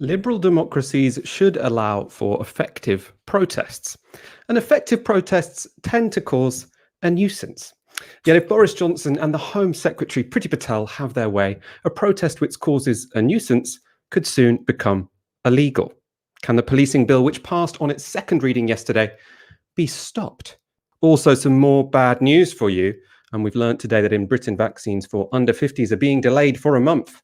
Liberal democracies should allow for effective protests, and effective protests tend to cause a nuisance. Yet if Boris Johnson and the Home Secretary Priti Patel have their way, a protest which causes a nuisance could soon become illegal. Can the policing bill, which passed on its second reading yesterday, be stopped? Also, some more bad news for you, and we've learned today that in Britain, vaccines for under 50s are being delayed for a month.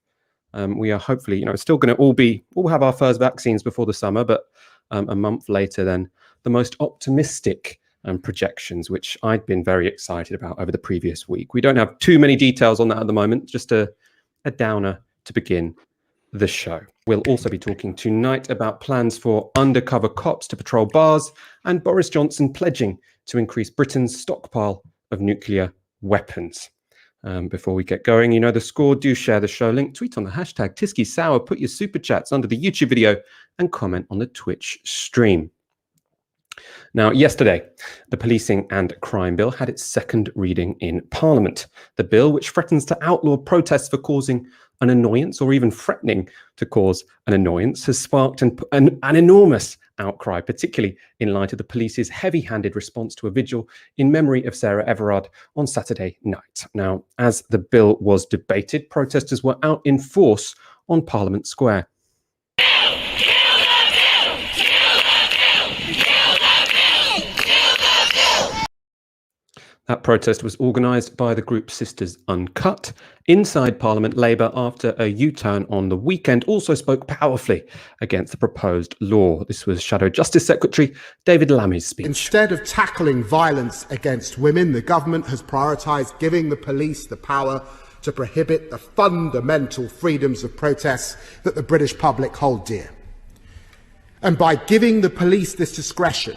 We are hopefully, still going to all have our first vaccines before the summer, but a month later than the most optimistic projections, which I'd been very excited about over the previous week. We don't have too many details on that at the moment, just a downer to begin the show. We'll also be talking tonight about plans for undercover cops to patrol bars and Boris Johnson pledging to increase Britain's stockpile of nuclear weapons. Before we get going, the score. Do share the show link, tweet on the hashtag TiskiSour, put your super chats under the YouTube video and comment on the Twitch stream. Now, yesterday, the Policing and Crime Bill had its second reading in Parliament. The bill, which threatens to outlaw protests for causing an annoyance or even threatening to cause an annoyance, has sparked an enormous outcry, particularly in light of the police's heavy-handed response to a vigil in memory of Sarah Everard on Saturday night. Now, as the bill was debated, protesters were out in force on Parliament Square. That protest was organised by the group Sisters Uncut. Inside Parliament, Labour, after a U-turn on the weekend, also spoke powerfully against the proposed law. This was Shadow Justice Secretary David Lammy's speech. Instead of tackling violence against women, the government has prioritised giving the police the power to prohibit the fundamental freedoms of protest that the British public hold dear. And by giving the police this discretion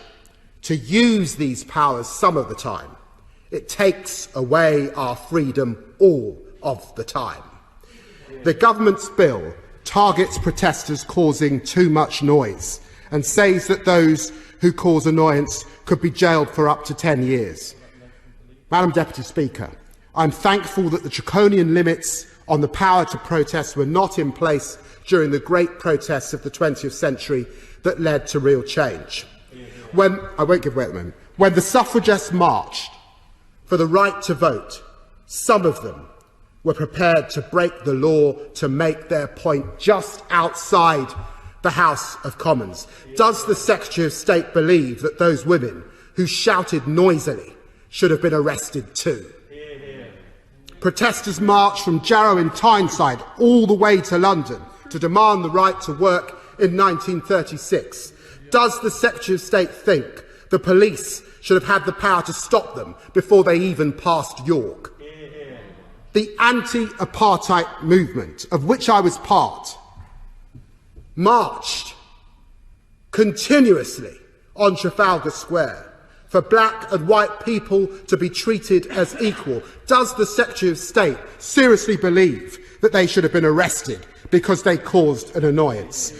to use these powers some of the time, it takes away our freedom all of the time. The government's bill targets protesters causing too much noise and says that those who cause annoyance could be jailed for up to 10 years. Madam Deputy Speaker, I'm thankful that the draconian limits on the power to protest were not in place during the great protests of the 20th century that led to real change. When the suffragettes marched for the right to vote, some of them were prepared to break the law to make their point just outside the House of Commons. Does the Secretary of State believe that those women who shouted noisily should have been arrested too? Protesters marched from Jarrow in Tyneside all the way to London to demand the right to work in 1936. Does the Secretary of State think the police should have had the power to stop them before they even passed York? The anti-apartheid movement, of which I was part, marched continuously on Trafalgar Square for black and white people to be treated as equal. Does the Secretary of State seriously believe that they should have been arrested because they caused an annoyance?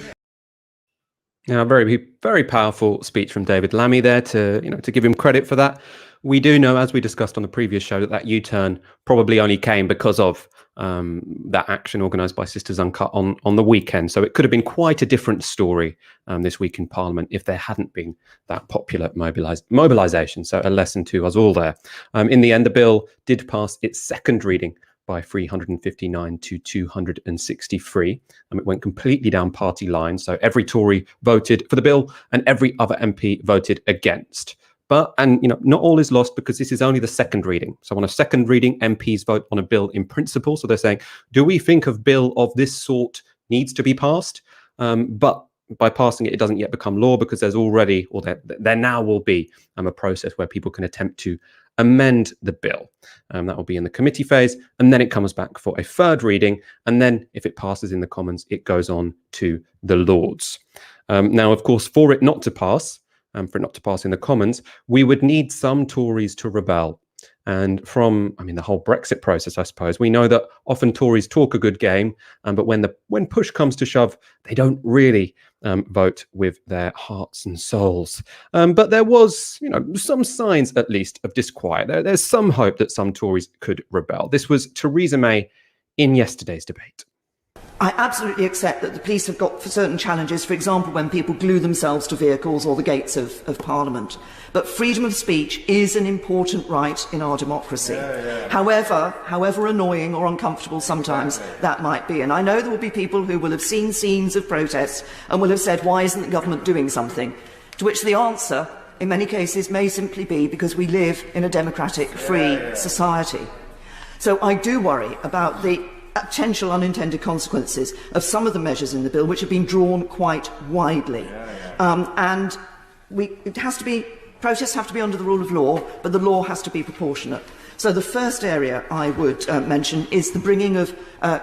Now, very, very powerful speech from David Lammy there to give him credit for that. We do know, as we discussed on the previous show, that U-turn probably only came because of that action organised by Sisters Uncut on the weekend. So it could have been quite a different story this week in Parliament if there hadn't been that popular mobilisation. So a lesson to us all there. In the end, the bill did pass its second reading by 359 to 263. It went completely down party lines. So every Tory voted for the bill and every other MP voted against. But not all is lost, because this is only the second reading. So on a second reading, MPs vote on a bill in principle. So they're saying, do we think a bill of this sort needs to be passed? But by passing it, it doesn't yet become law, because there's already, or there now will be a process where people can attempt to amend the bill. That will be in the committee phase, and then it comes back for a third reading, and then if it passes in the Commons, it goes on to the Lords. Now, of course, for it not to pass in the Commons, we would need some Tories to rebel. And from, the whole Brexit process, I suppose, we know that often Tories talk a good game, but when push comes to shove, they don't really vote with their hearts and souls. But there was, some signs, at least, of disquiet. There's some hope that some Tories could rebel. This was Theresa May in yesterday's debate. I absolutely accept that the police have got certain challenges, for example, when people glue themselves to vehicles or the gates of Parliament. But freedom of speech is an important right in our democracy. However annoying or uncomfortable sometimes that might be. And I know there will be people who will have seen scenes of protests and will have said, why isn't the government doing something? To which the answer, in many cases, may simply be because we live in a democratic, free society. So I do worry about the potential unintended consequences of some of the measures in the bill, which have been drawn quite widely. Protests have to be under the rule of law, but the law has to be proportionate. So the first area I would mention is the bringing of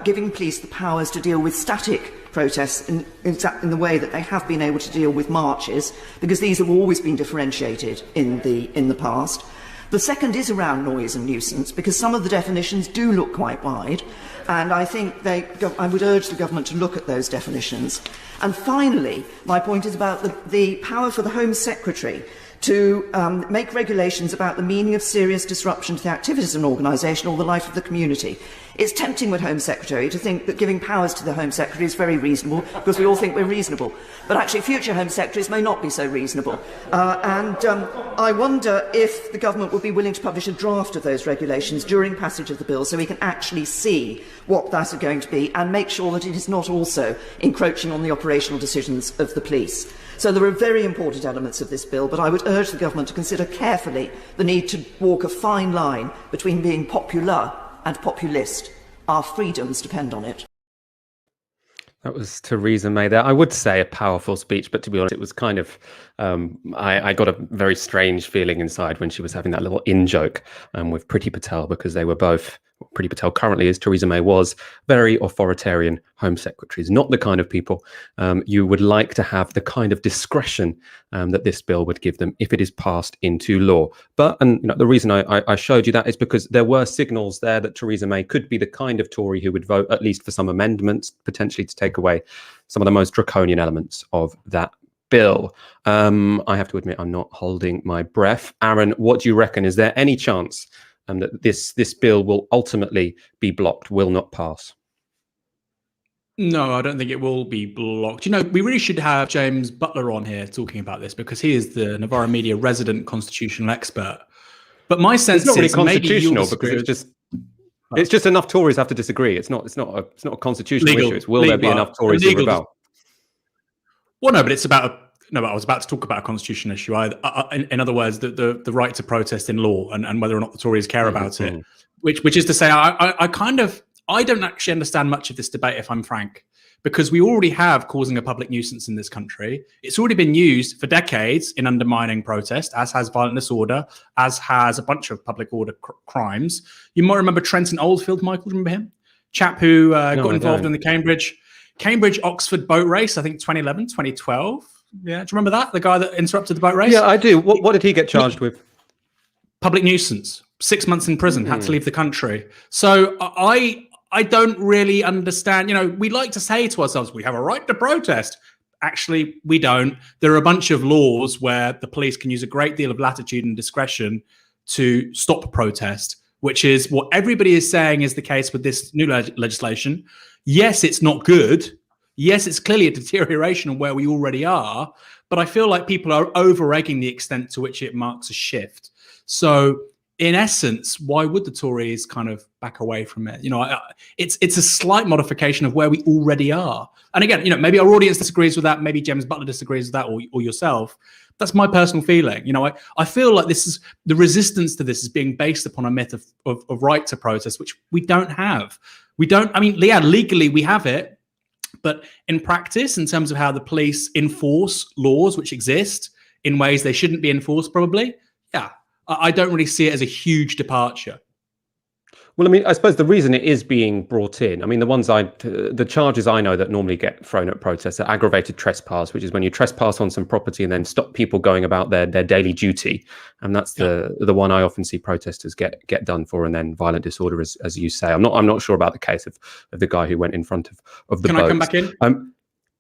giving police the powers to deal with static protests in the way that they have been able to deal with marches, because these have always been differentiated in the past. The second is around noise and nuisance, because some of the definitions do look quite wide, and I think I would urge the government to look at those definitions. And finally, my point is about the power for the Home Secretary to make regulations about the meaning of serious disruption to the activities of an organisation or the life of the community. It's tempting with Home Secretary to think that giving powers to the Home Secretary is very reasonable, because we all think we're reasonable. But actually, future Home Secretaries may not be so reasonable. I wonder if the government would be willing to publish a draft of those regulations during passage of the bill, so we can actually see what that is going to be and make sure that it is not also encroaching on the operational decisions of the police. So there are very important elements of this bill, but I would urge the government to consider carefully the need to walk a fine line between being popular and populist. Our freedoms depend on it. That was Theresa May there. I would say a powerful speech, but to be honest, it was kind of, I got a very strange feeling inside when she was having that little in-joke with Priti Patel, because they were both, Priti Patel currently is, Theresa May was, very authoritarian Home Secretaries, not the kind of people you would like to have the kind of discretion that this bill would give them if it is passed into law. But, and you know, the reason I showed you that is because there were signals there that Theresa May could be the kind of Tory who would vote at least for some amendments, potentially to take away some of the most draconian elements of that bill. I have to admit, I'm not holding my breath. Aaron, what do you reckon? Is there any chance that this bill will ultimately be blocked, will not pass? No, I don't think it will be blocked. You know, we really should have James Butler on here talking about this, because he is the Novara Media resident constitutional expert. But my sense it's not really is constitutional, because it's just enough Tories have to disagree. It's not a constitutional issue. It's will there be enough Tories to rebel? Well, no, but it's about but I was about to talk about a constitutional issue. In other words, the right to protest in law and whether or not the Tories care about it. Which is to say, I don't actually understand much of this debate, if I'm frank, because we already have causing a public nuisance in this country. It's already been used for decades in undermining protest, as has violent disorder, as has a bunch of public order crimes. You might remember Trenton Oldfield, Michael, remember him? Chap who got involved in the Cambridge-Oxford boat race, I think 2011, 2012. Yeah, do you remember that? The guy that interrupted the boat race? Yeah, I do. What did he get charged with? Public nuisance. 6 months in prison, had to leave the country. So I don't really understand. You know, we like to say to ourselves, we have a right to protest. Actually, we don't. There are a bunch of laws where the police can use a great deal of latitude and discretion to stop protest, which is what everybody is saying is the case with this new legislation. Yes, it's not good. Yes, it's clearly a deterioration of where we already are, but I feel like people are over-egging the extent to which it marks a shift. So in essence, why would the Tories kind of back away from it? You know, it's a slight modification of where we already are. And again, you know, maybe our audience disagrees with that. Maybe James Butler disagrees with that, or yourself. That's my personal feeling. You know, I feel like this is the resistance to this is being based upon a myth of right to protest, which we don't have. We don't. I mean, yeah, legally we have it. But in practice, in terms of how the police enforce laws which exist in ways they shouldn't be enforced, probably, yeah, I don't really see it as a huge departure. Well, I mean, I suppose the reason it is being brought in, I mean, the charges I know that normally get thrown at protests are aggravated trespass, which is when you trespass on some property and then stop people going about their daily duty. And that's the one I often see protesters get done for, and then violent disorder, as you say. I'm not sure about the case of the guy who went in front of the boat. Can I come back in?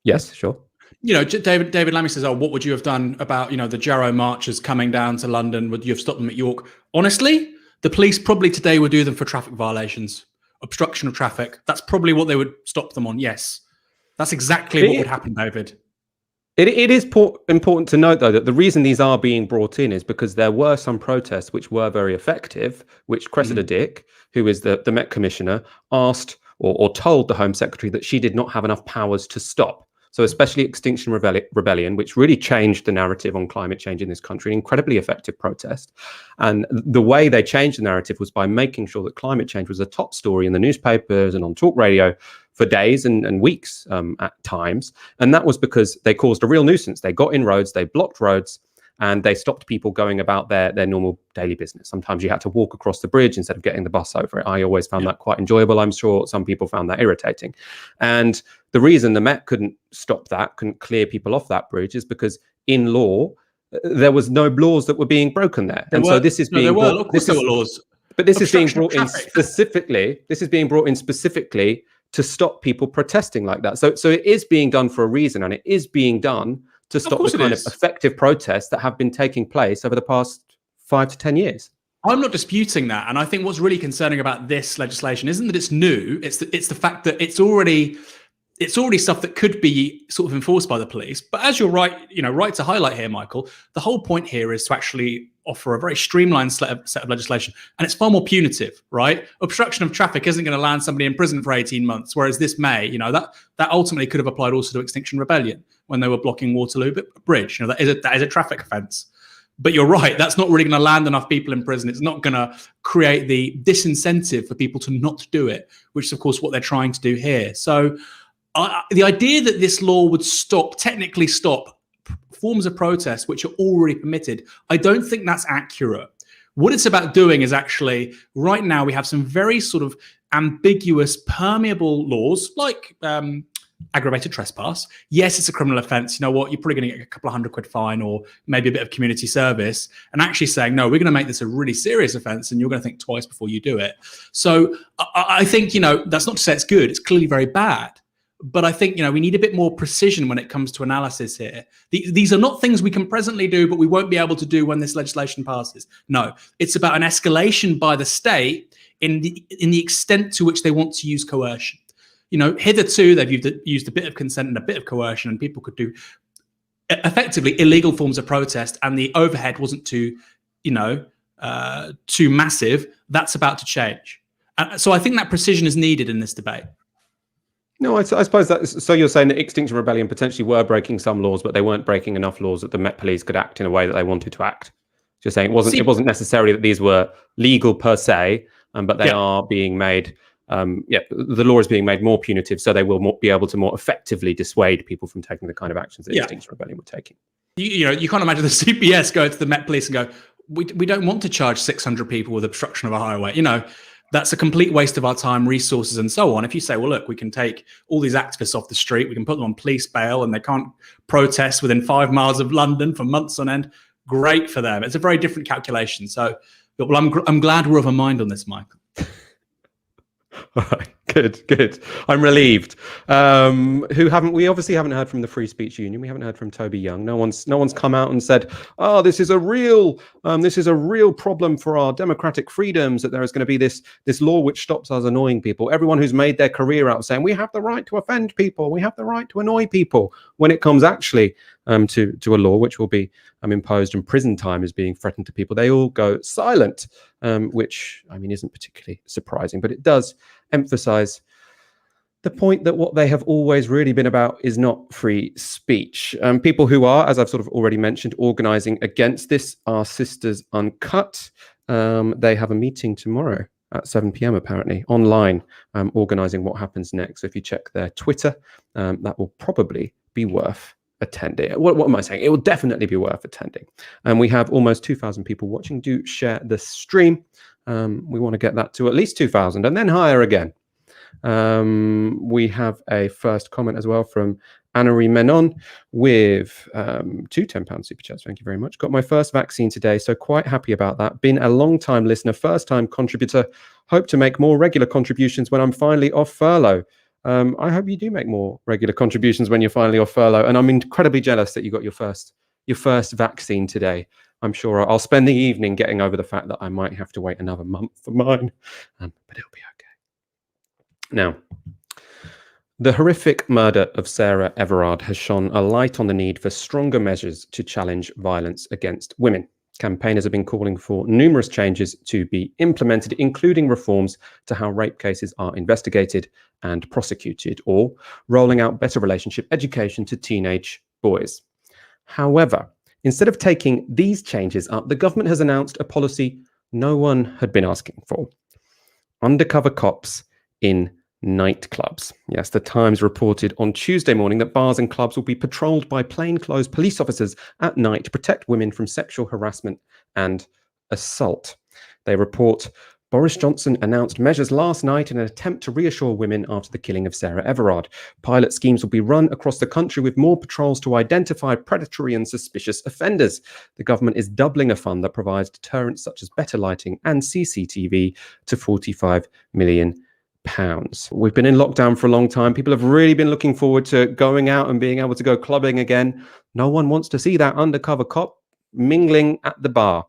Yes, sure. You know, David Lammy says, "Oh, what would you have done about, you know, the Jarrow marchers coming down to London? Would you have stopped them at York?" Honestly, the police probably today would do them for traffic violations. obstruction of traffic. That's probably what they would stop them on. Yes, that's exactly what would happen, David. It is important to note, though, that the reason these are being brought in is because there were some protests which were very effective, which Cressida Dick, who is the Met Commissioner, asked or told the Home Secretary that she did not have enough powers to stop. So especially Extinction Rebellion, which really changed the narrative on climate change in this country, an incredibly effective protest. And the way they changed the narrative was by making sure that climate change was a top story in the newspapers and on talk radio for days and weeks at times. And that was because they caused a real nuisance. They got in roads, they blocked roads, and they stopped people going about their normal daily business. Sometimes you had to walk across the bridge instead of getting the bus over it. I always found that quite enjoyable. I'm sure some people found that irritating. And the reason the Met couldn't stop that, couldn't clear people off that bridge, is because in law, there was no laws that were being broken there. And so this is being brought, of course there were laws. But this is being brought in specifically. This is being brought in specifically to stop people protesting like that. So it is being done for a reason, and it is being done to stop the kind of effective protests that have been taking place over the past 5 to 10 years. I'm not disputing that. And I think what's really concerning about this legislation isn't that it's new, it's the fact that it's already stuff that could be sort of enforced by the police. But as you're right to highlight here, Michael, the whole point here is to actually offer a very streamlined set of legislation, and it's far more punitive, right? Obstruction of traffic isn't going to land somebody in prison for 18 months, whereas this may, that ultimately could have applied also to Extinction Rebellion when they were blocking Waterloo Bridge. That is a traffic offence. But you're right, that's not really going to land enough people in prison. It's not going to create the disincentive for people to not do it, which is, of course, what they're trying to do here. So the idea that this law would technically stop forms of protest which are already permitted, I don't think that's accurate. What it's about doing is actually, right now we have some very sort of ambiguous, permeable laws like aggravated trespass. Yes, it's a criminal offence. You know what? You're probably going to get a couple of £100 fine or maybe a bit of community service, and actually saying, no, we're going to make this a really serious offence and you're going to think twice before you do it. So I think, that's not to say it's good. It's clearly very bad. But I think, we need a bit more precision when it comes to analysis here. These are not things we can presently do, but we won't be able to do when this legislation passes. No, it's about an escalation by the state in the extent to which they want to use coercion. Hitherto, they've used a bit of consent and a bit of coercion, and people could do effectively illegal forms of protest, and the overhead wasn't too massive. That's about to change. So I think that precision is needed in this debate. No, I suppose that. So you're saying that Extinction Rebellion potentially were breaking some laws, but they weren't breaking enough laws that the Met Police could act in a way that they wanted to act. Just saying it wasn't necessarily that these were legal per se, but they are being made. The law is being made more punitive, so they will be able to more effectively dissuade people from taking the kind of actions that Extinction Rebellion were taking. You can't imagine the CPS go to the Met Police and go, we don't want to charge 600 people with obstruction of a highway. That's a complete waste of our time, resources, and so on. If you say, well, look, we can take all these activists off the street, we can put them on police bail, and they can't protest within 5 miles of London for months on end, great for them. It's a very different calculation. So, well, I'm glad we're of a mind on this, Michael. All right, good. I'm relieved. We obviously haven't heard from the Free Speech Union. We haven't heard from Toby Young. No one's come out and said, "Oh, this is a real problem for our democratic freedoms. That there is going to be this law which stops us annoying people." Everyone who's made their career out saying we have the right to offend people, we have the right to annoy people, when it comes actually to a law which will be imposed and prison time is being threatened to people, they all go silent, which isn't particularly surprising, but it does emphasize the point that what they have always really been about is not free speech. People who are, as I've sort of already mentioned, organising against this are Sisters Uncut. They have a meeting tomorrow at 7 p.m. apparently online, organising what happens next. So if you check their Twitter, that will probably be worth attending. What am I saying? It will definitely be worth attending. And we have almost 2,000 people watching. Do share the stream. We want to get that to at least 2,000 and then higher again. We have a first comment as well from Anna-Marie Menon with 2 £10 super chats. Thank you very much. Got my first vaccine today, so quite happy about that. Been a long time listener, first time contributor. Hope to make more regular contributions when I'm finally off furlough. I hope you do make more regular contributions when you're finally off furlough. And I'm incredibly jealous that you got your first vaccine today. I'm sure I'll spend the evening getting over the fact that I might have to wait another month for mine, but it'll be okay. Now, the horrific murder of Sarah Everard has shone a light on the need for stronger measures to challenge violence against women. Campaigners have been calling for numerous changes to be implemented, including reforms to how rape cases are investigated and prosecuted, or rolling out better relationship education to teenage boys. However, instead of taking these changes up, the government has announced a policy no one had been asking for: undercover cops in nightclubs. Yes, the Times reported on Tuesday morning that bars and clubs will be patrolled by plainclothes police officers at night to protect women from sexual harassment and assault. They report Boris Johnson announced measures last night in an attempt to reassure women after the killing of Sarah Everard. Pilot schemes will be run across the country with more patrols to identify predatory and suspicious offenders. The government is doubling a fund that provides deterrents such as better lighting and CCTV to £45 million. We've been in lockdown for a long time. People have really been looking forward to going out and being able to go clubbing again. No one wants to see that undercover cop mingling at the bar.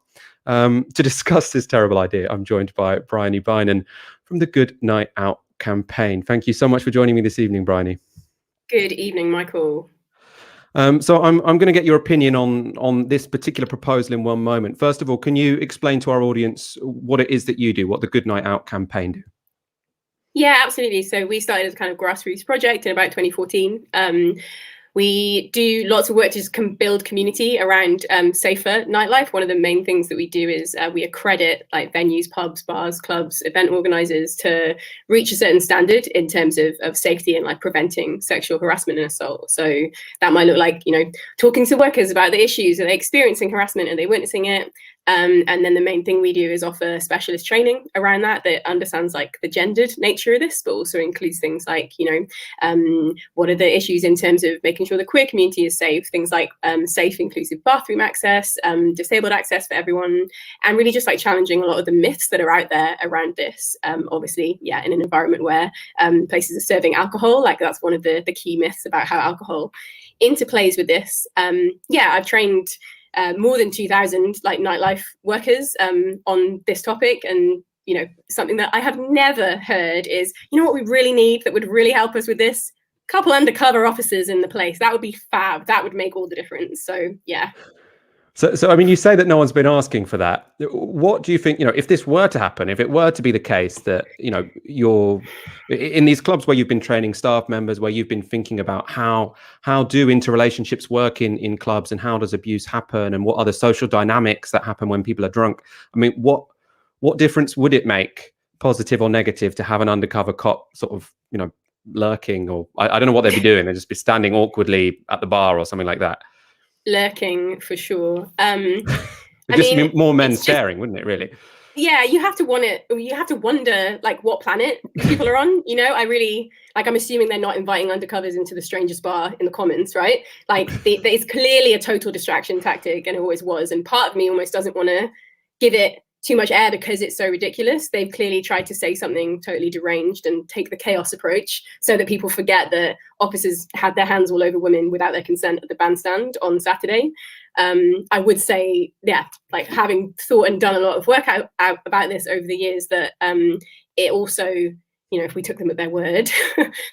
To discuss this terrible idea, I'm joined by Bryony Beynon from the Good Night Out campaign. Thank you so much for joining me this evening, Bryony. Good evening, Michael. So I'm going to get your opinion on this particular proposal in one moment. First of all, can you explain to our audience what it is that you do, what the Good Night Out campaign do? Yeah, absolutely. So we started as a kind of grassroots project in about 2014. We do lots of work to just build community around safer nightlife. One of the main things that we do is we accredit like venues, pubs, bars, clubs, event organisers to reach a certain standard in terms of safety and like preventing sexual harassment and assault. So that might look like, you know, talking to workers about the issues. Are they experiencing harassment? Are they witnessing it? And then the main thing we do is offer specialist training around that understands like the gendered nature of this, but also includes things like, you know, what are the issues in terms of making sure the queer community is safe, things like safe, inclusive bathroom access, disabled access for everyone, and really just like challenging a lot of the myths that are out there around this. Obviously, yeah, in an environment where places are serving alcohol, like that's one of the key myths about how alcohol interplays with this. Yeah, I've trained more than 2,000 like nightlife workers on this topic, and you know, something that I have never heard is, you know what we really need that would really help us with this? Couple undercover officers in the place. That would be fab. That would make all the difference. So yeah. So I mean, you say that no one's been asking for that. What do you think, you know, if this were to happen, if it were to be the case that, you know, you're in these clubs where you've been training staff members, where you've been thinking about how do interrelationships work in clubs, and how does abuse happen, and what are the social dynamics that happen when people are drunk? I mean, what difference would it make, positive or negative, to have an undercover cop sort of, you know, lurking, or I don't know what they'd be doing. They'd just be standing awkwardly at the bar or something like that. Lurking for sure. Just mean more men staring, wouldn't it, really? Yeah, you have to want it. You have to wonder like what planet people are on. You know, I really like. I'm assuming they're not inviting undercovers into the strangest bar in the Commons, right? Like, it's clearly a total distraction tactic, and it always was. And part of me almost doesn't want to give it too much air because it's so ridiculous. They've clearly tried to say something totally deranged and take the chaos approach so that people forget that officers had their hands all over women without their consent at the bandstand on Saturday. I would say, yeah, like having thought and done a lot of work out about this over the years, that it also, you know, if we took them at their word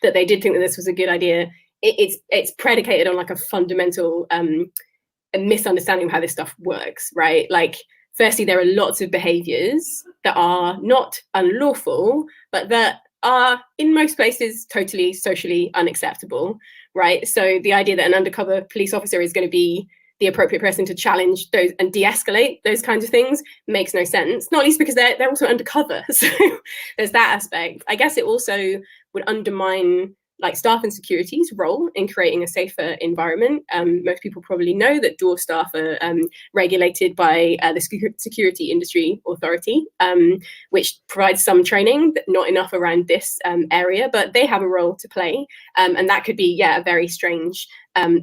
that they did think that this was a good idea, it's predicated on like a fundamental a misunderstanding of how this stuff works, right? Like, firstly, there are lots of behaviours that are not unlawful, but that are in most places totally socially unacceptable, right? So the idea that an undercover police officer is going to be the appropriate person to challenge those and de-escalate those kinds of things makes no sense, not least because they're also undercover. So there's that aspect. I guess it also would undermine like staff and security's role in creating a safer environment. Most people probably know that door staff are regulated by the Security Industry Authority, which provides some training, but not enough around this area, but they have a role to play. And that could be, yeah, a very strange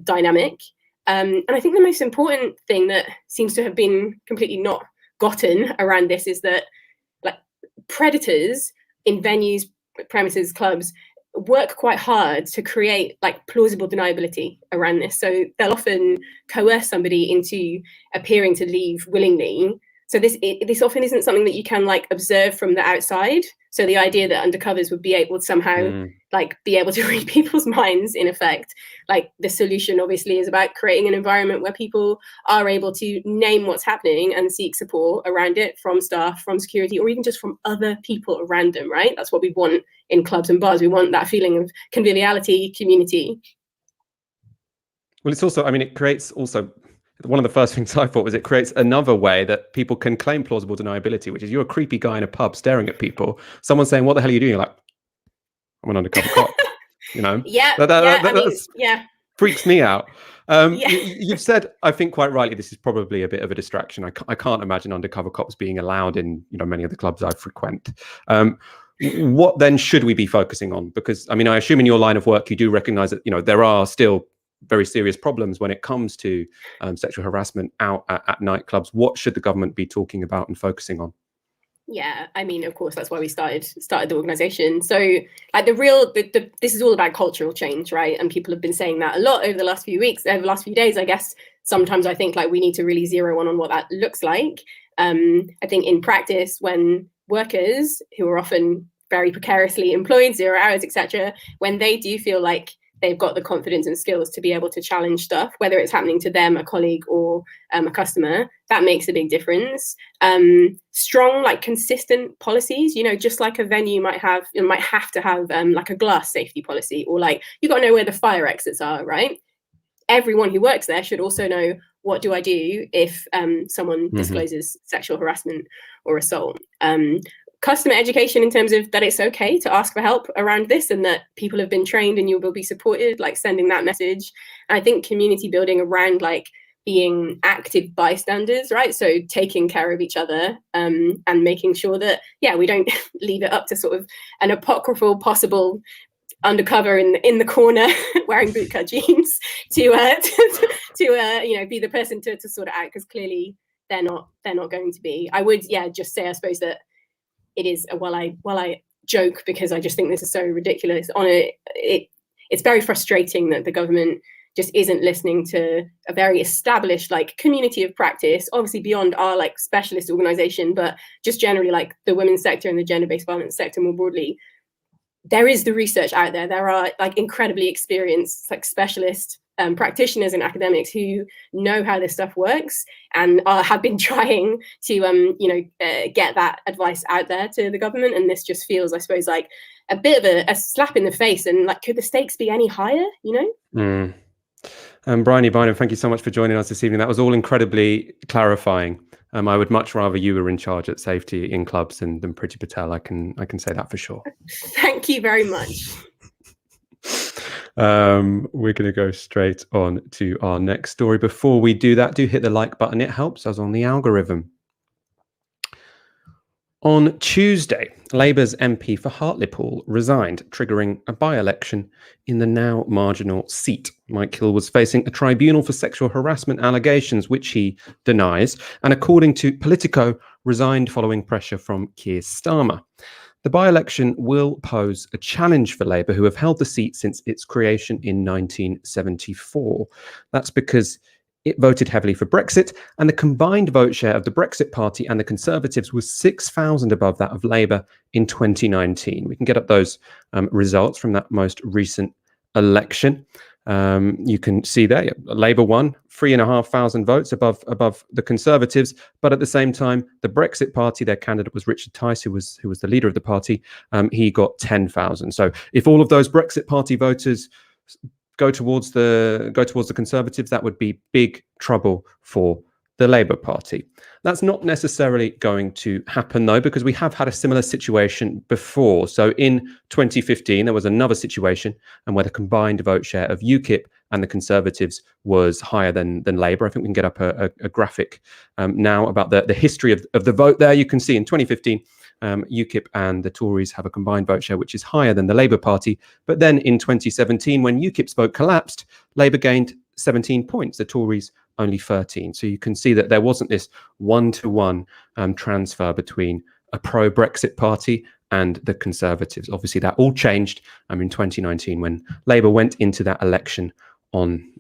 dynamic. And I think the most important thing that seems to have been completely not gotten around this is that like predators in venues, premises, clubs, work quite hard to create like plausible deniability around this. So they'll often coerce somebody into appearing to leave willingly So this often isn't something that you can like observe from the outside. So the idea that undercovers would be able to somehow like be able to read people's minds, in effect, like the solution obviously is about creating an environment where people are able to name what's happening and seek support around it from staff, from security, or even just from other people around them, right? That's what we want in clubs and bars. We want that feeling of conviviality, community. Well, it's also, I mean, it creates also, one of the first things I thought was it creates another way that people can claim plausible deniability, which is you're a creepy guy in a pub staring at people, someone saying, what the hell are you doing? You're like, I'm an undercover cop, you know? Yeah. Freaks me out. You've said, I think quite rightly, this is probably a bit of a distraction. I can't imagine undercover cops being allowed in, you know, many of the clubs I frequent. What then should we be focusing on? Because, I mean, I assume in your line of work, you do recognize that, you know, there are still very serious problems when it comes to sexual harassment out at nightclubs. What should the government be talking about and focusing on? Yeah, I mean, of course, that's why we started the organization. So like this is all about cultural change, right? And people have been saying that a lot over the last few weeks, over the last few days, I guess. Sometimes I think like we need to really zero in on what that looks like. I think in practice, when workers who are often very precariously employed, 0 hours, etc., when they do feel like they've got the confidence and skills to be able to challenge stuff, whether it's happening to them, a colleague, or a customer, that makes a big difference. Strong, like consistent policies, you know, just like a venue might have to have like a glass safety policy, or like you got to know where the fire exits are, right? Everyone who works there should also know, what do I do if someone discloses sexual harassment or assault? Customer education in terms of that it's okay to ask for help around this, and that people have been trained and you will be supported, like sending that message. And I think community building around like being active bystanders, right? So taking care of each other and making sure that, yeah, we don't leave it up to sort of an apocryphal possible undercover in the corner wearing bootcut jeans to you know, be the person to sort it out, because clearly they're not going to be. I would just say, I suppose, that it is, while I joke because I just think this is so ridiculous, it's very frustrating that the government just isn't listening to a very established like community of practice, obviously beyond our like specialist organization, but just generally like the women's sector and the gender-based violence sector more broadly. There is the research out there. There are like incredibly experienced like specialist practitioners and academics who know how this stuff works and have been trying to get that advice out there to the government. And this just feels, I suppose, like a bit of a slap in the face. And like, could the stakes be any higher, you know? Bryony, Beynon, thank you so much for joining us this evening. That was all incredibly clarifying. I would much rather you were in charge at safety in clubs than Priti Patel. I can say that for sure. Thank you very much. We're going to go straight on to our next story. Before we do that, do hit the like button. It helps us on the algorithm. On Tuesday, Labour's MP for Hartlepool resigned, triggering a by-election in the now marginal seat. Mike Hill was facing a tribunal for sexual harassment allegations, which he denies, and according to Politico, resigned following pressure from Keir Starmer. The by-election will pose a challenge for Labour, who have held the seat since its creation in 1974. That's because it voted heavily for Brexit, and the combined vote share of the Brexit Party and the Conservatives was 6,000 above that of Labour in 2019. We can get up those results from that most recent election. You can see there, Labour won 3,500 votes above the Conservatives, but at the same time, the Brexit Party, their candidate was Richard Tice, who was the leader of the party. He got 10,000. So if all of those Brexit Party voters go towards the Conservatives, that would be big trouble for the Labour Party. That's not necessarily going to happen, though, because we have had a similar situation before. So in 2015, there was another situation where the combined vote share of UKIP and the Conservatives was higher than Labour. I think we can get up a graphic now about the history of the vote there. You can see in 2015, UKIP and the Tories have a combined vote share which is higher than the Labour Party. But then in 2017, when UKIP's vote collapsed, Labour gained 17 points, the Tories only 13. So you can see that there wasn't this one-to-one transfer between a pro-Brexit party and the Conservatives. Obviously, that all changed in 2019 when Labour went into that election on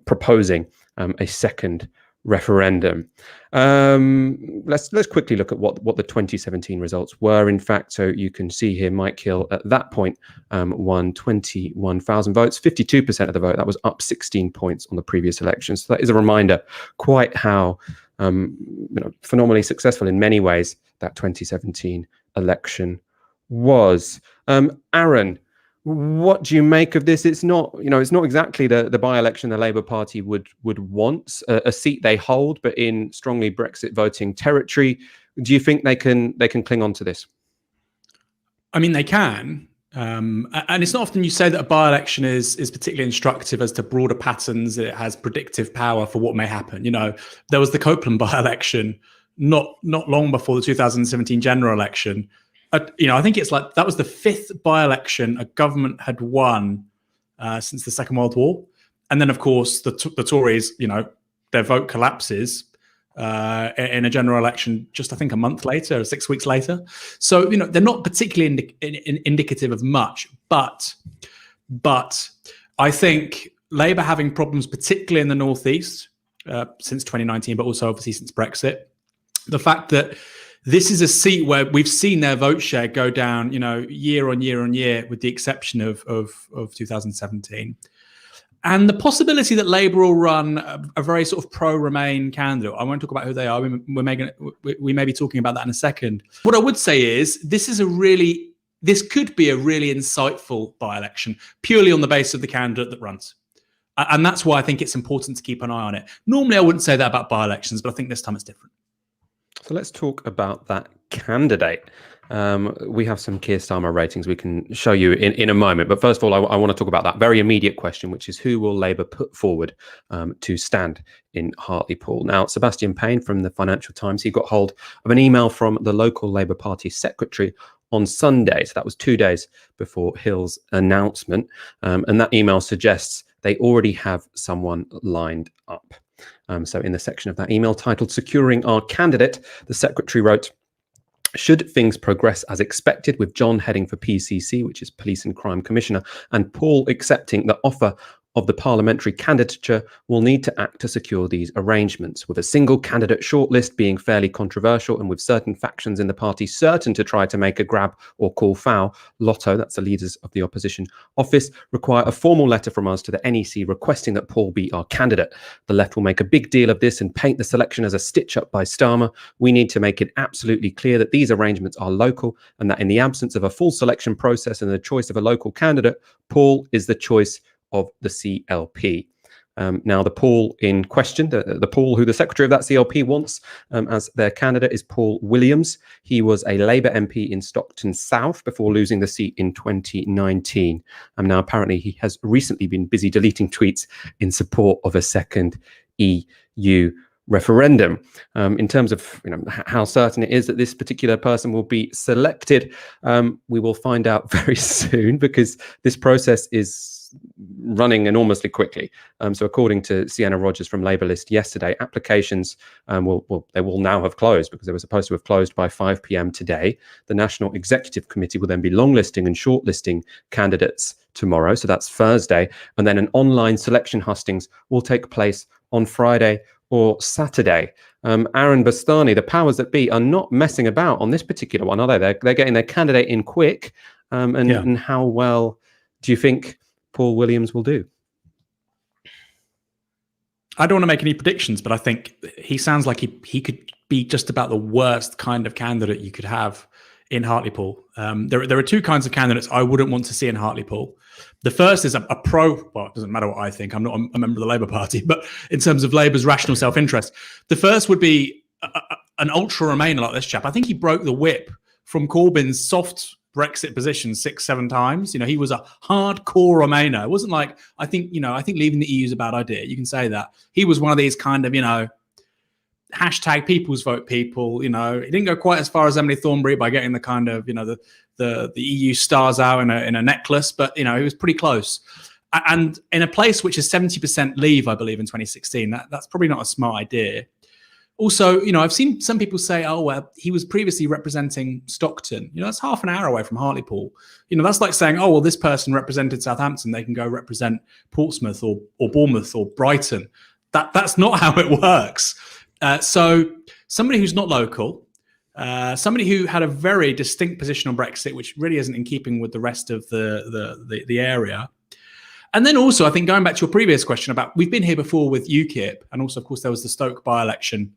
proposing a second referendum. Let's quickly look at what the 2017 results were, in fact. So you can see here Mike Hill at that point won 21,000 votes, 52% of the vote. That was up 16 points on the previous election. So that is a reminder quite how phenomenally successful in many ways that 2017 election was. Aaron, what do you make of this? It's not, it's not exactly the by-election the Labour Party would want, a seat they hold, but in strongly Brexit voting territory. Do you think they can cling on to this? I mean, they can. And it's not often you say that a by-election is particularly instructive as to broader patterns. It has predictive power for what may happen. There was the Copeland by-election not long before the 2017 general election. I think it's like that was the 5th by-election a government had won since the Second World War. And then, of course, the Tories, their vote collapses in a general election just, I think, a month later or 6 weeks later. So, they're not particularly indicative of much. But I think Labour having problems, particularly in the Northeast since 2019, but also obviously since Brexit, the fact that this is a seat where we've seen their vote share go down, year on year on year, with the exception of 2017. And the possibility that Labour will run a very sort of pro-Remain candidate. I won't talk about who they are. We may be talking about that in a second. What I would say is this could be a really insightful by-election, purely on the basis of the candidate that runs. And that's why I think it's important to keep an eye on it. Normally, I wouldn't say that about by-elections, but I think this time it's different. So let's talk about that candidate. We have some Keir Starmer ratings we can show you in a moment. But first of all, I want to talk about that very immediate question, which is who will Labour put forward to stand in Hartlepool? Now, Sebastian Payne from the Financial Times, he got hold of an email from the local Labour Party secretary on Sunday. So that was 2 days before Hill's announcement. And that email suggests they already have someone lined up. So in the section of that email titled Securing Our Candidate, the secretary wrote, should things progress as expected with John heading for PCC, which is Police and Crime Commissioner, and Paul accepting the offer of the parliamentary candidature, will need to act to secure these arrangements, with a single candidate shortlist being fairly controversial and with certain factions in the party certain to try to make a grab or call foul. Lotto, that's the leaders of the opposition office, require a formal letter from us to the NEC requesting that Paul be our candidate. The left will make a big deal of this and paint the selection as a stitch-up by Starmer. We need to make it absolutely clear that these arrangements are local and that in the absence of a full selection process and the choice of a local candidate, Paul is the choice of the CLP. Now, the Paul in question, the Paul who the secretary of that CLP wants as their candidate is Paul Williams. He was a Labour MP in Stockton South before losing the seat in 2019. Now, apparently, he has recently been busy deleting tweets in support of a second EU referendum. In terms of how certain it is that this particular person will be selected, we will find out very soon, because this process is running enormously quickly. So according to Sienna Rogers from Labour List yesterday, applications will now have closed, because they were supposed to have closed by 5 p.m. today. The National Executive Committee will then be longlisting and shortlisting candidates tomorrow, so that's Thursday, and then an online selection hustings will take place on Friday or Saturday. Aaron Bastani, the powers that be, are not messing about on this particular one, are they? They're getting their candidate in quick. And how well do you think Paul Williams will do? I don't want to make any predictions, but I think he sounds like he could be just about the worst kind of candidate you could have in Hartlepool. There are two kinds of candidates I wouldn't want to see in Hartlepool. The first is a pro, well, it doesn't matter what I think, I'm not a member of the Labour Party, but in terms of Labour's rational self-interest, the first would be an ultra-Remainer like this chap. I think he broke the whip from Corbyn's soft Brexit position 6-7 times. He was a hardcore Remainer. It wasn't like, I think leaving the EU is a bad idea. You can say that. He was one of these kind of, hashtag people's vote people. He didn't go quite as far as Emily Thornberry by getting the kind of, the EU stars out in a necklace, but, he was pretty close. And in a place which is 70% leave, I believe, in 2016, that's probably not a smart idea. Also, I've seen some people say, oh, well, he was previously representing Stockton. That's half an hour away from Hartlepool. That's like saying, oh, well, this person represented Southampton. They can go represent Portsmouth or Bournemouth or Brighton. That's not how it works. So somebody who's not local, somebody who had a very distinct position on Brexit, which really isn't in keeping with the rest of the area. And then also, I think going back to your previous question about, we've been here before with UKIP, and also, of course, there was the Stoke by-election,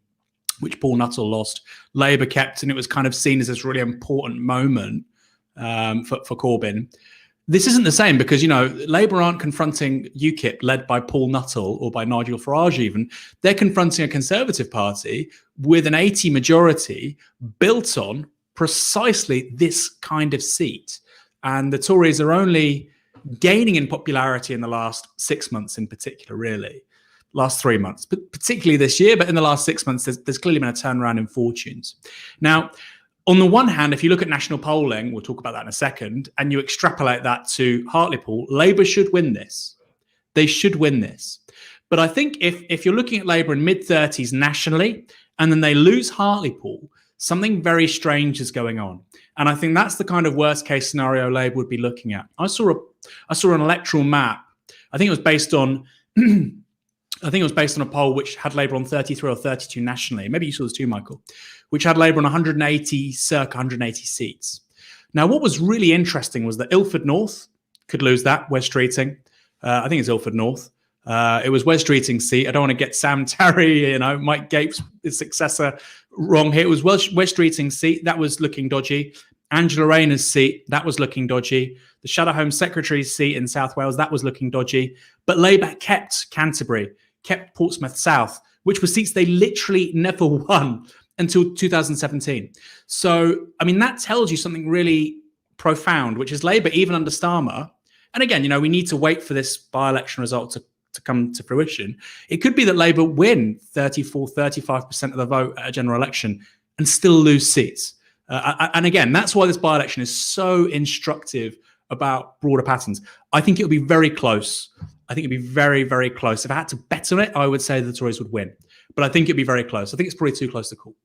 which Paul Nuttall lost. Labour kept, and it was kind of seen as this really important moment for Corbyn. This isn't the same because, Labour aren't confronting UKIP led by Paul Nuttall or by Nigel Farage even. They're confronting a Conservative Party with an 80 majority built on precisely this kind of seat. And the Tories are only gaining in popularity in the last 6 months in particular, really. Last 3 months, but particularly this year. But in the last 6 months, there's clearly been a turnaround in fortunes. Now, on the one hand, if you look at national polling, we'll talk about that in a second, and you extrapolate that to Hartlepool, Labour should win this. They should win this. But I think if you're looking at Labour in mid-30s nationally, and then they lose Hartlepool, something very strange is going on. And I think that's the kind of worst case scenario Labour would be looking at. I saw an electoral map. I think it was based on a poll which had Labour on 33 or 32 nationally. Maybe you saw this too, Michael, which had Labour on circa 180 seats. Now, what was really interesting was that Ilford North could lose that, Wes Streeting. I think it's Ilford North. It was Wes Streeting's seat. I don't want to get Sam Tarry, Mike Gates, his successor, wrong here. It was Wes Streeting's seat. That was looking dodgy. Angela Rayner's seat, that was looking dodgy. The Shadow Home Secretary's seat in South Wales, that was looking dodgy. But Labour kept Canterbury, kept Portsmouth South, which were seats they literally never won until 2017. So, that tells you something really profound, which is Labour, even under Starmer, and again, we need to wait for this by-election result to come to fruition. It could be that Labour win 34, 35% of the vote at a general election and still lose seats. And again, that's why this by-election is so instructive about broader patterns. I think it'll be very close. I think it'd be very, very close. If I had to bet on it, I would say the Tories would win. But I think it'd be very close. I think it's probably too close to call.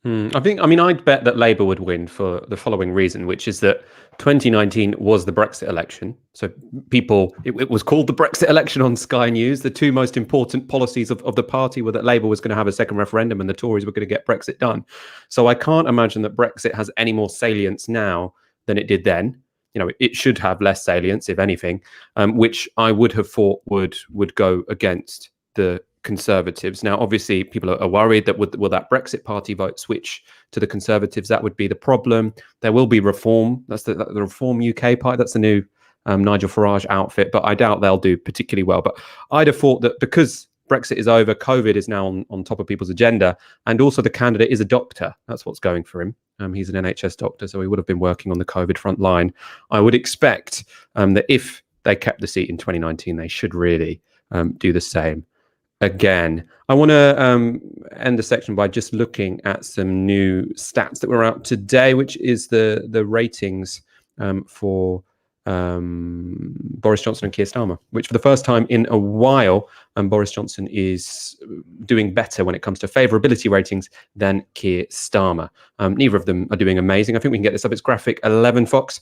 I'd bet that Labour would win for the following reason, which is that 2019 was the Brexit election. So it was called the Brexit election on Sky News. The two most important policies of the party were that Labour was going to have a second referendum and the Tories were going to get Brexit done. So I can't imagine that Brexit has any more salience now than it did then. It should have less salience, if anything, which I would have thought would go against the Conservatives. Now, obviously, people are worried that will that Brexit party vote switch to the Conservatives? That would be the problem. There will be Reform. That's the Reform UK party. That's the new Nigel Farage outfit, but I doubt they'll do particularly well. But I'd have thought that because Brexit is over, COVID is now on top of people's agenda, and also the candidate is a doctor. That's what's going for him. He's an NHS doctor, so he would have been working on the COVID front line. I would expect that if they kept the seat in 2019, they should really do the same again. I want to end the section by just looking at some new stats that were out today, which is the ratings for Boris Johnson and Keir Starmer, which for the first time in a while, Boris Johnson is doing better when it comes to favourability ratings than Keir Starmer. Neither of them are doing amazing. I think we can get this up. It's graphic 11, Fox.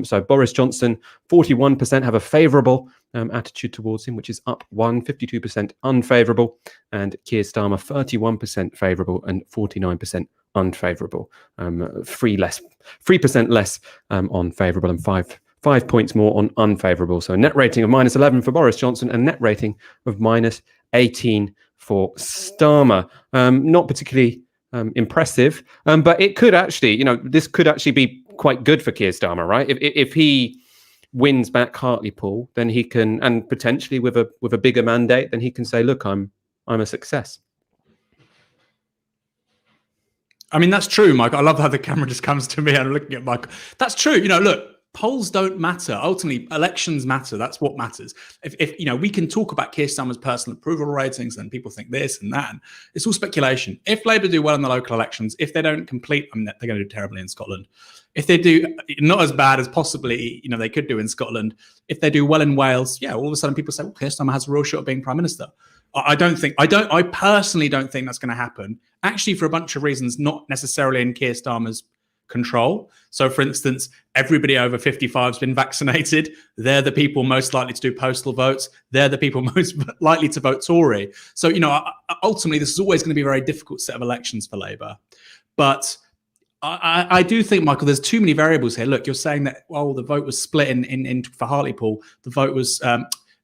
So Boris Johnson, 41% have a favourable attitude towards him, which is up 52% unfavourable. And Keir Starmer, 31% favourable and 49% unfavourable. 3% less on favourable and 5 points more on unfavourable. So a net rating of -11 for Boris Johnson and net rating of -18 for Starmer. Not particularly impressive, but it could actually, this could actually be quite good for Keir Starmer, right? If he wins back Hartlepool, then he can, and potentially with a bigger mandate, then he can say, look, I'm a success. That's true, Mike. I love how the camera just comes to me and I'm looking at Mike. That's true. Look, polls don't matter. Ultimately, elections matter. That's what matters. If we can talk about Keir Starmer's personal approval ratings and people think this and that, and it's all speculation. If Labour do well in the local elections, if they don't complete, they're going to do terribly in Scotland. If they do not as bad as possibly, they could do in Scotland, if they do well in Wales, all of a sudden people say, well, Keir Starmer has a real shot at being Prime Minister. I personally don't think that's going to happen. Actually, for a bunch of reasons, not necessarily in Keir Starmer's control. So, for instance, everybody over 55 has been vaccinated. They're the people most likely to do postal votes. They're the people most likely to vote Tory. So, ultimately, this is always going to be a very difficult set of elections for Labour. But I do think, Michael, there's too many variables here. Look, you're saying that, the vote was split in for Hartlepool. The vote was,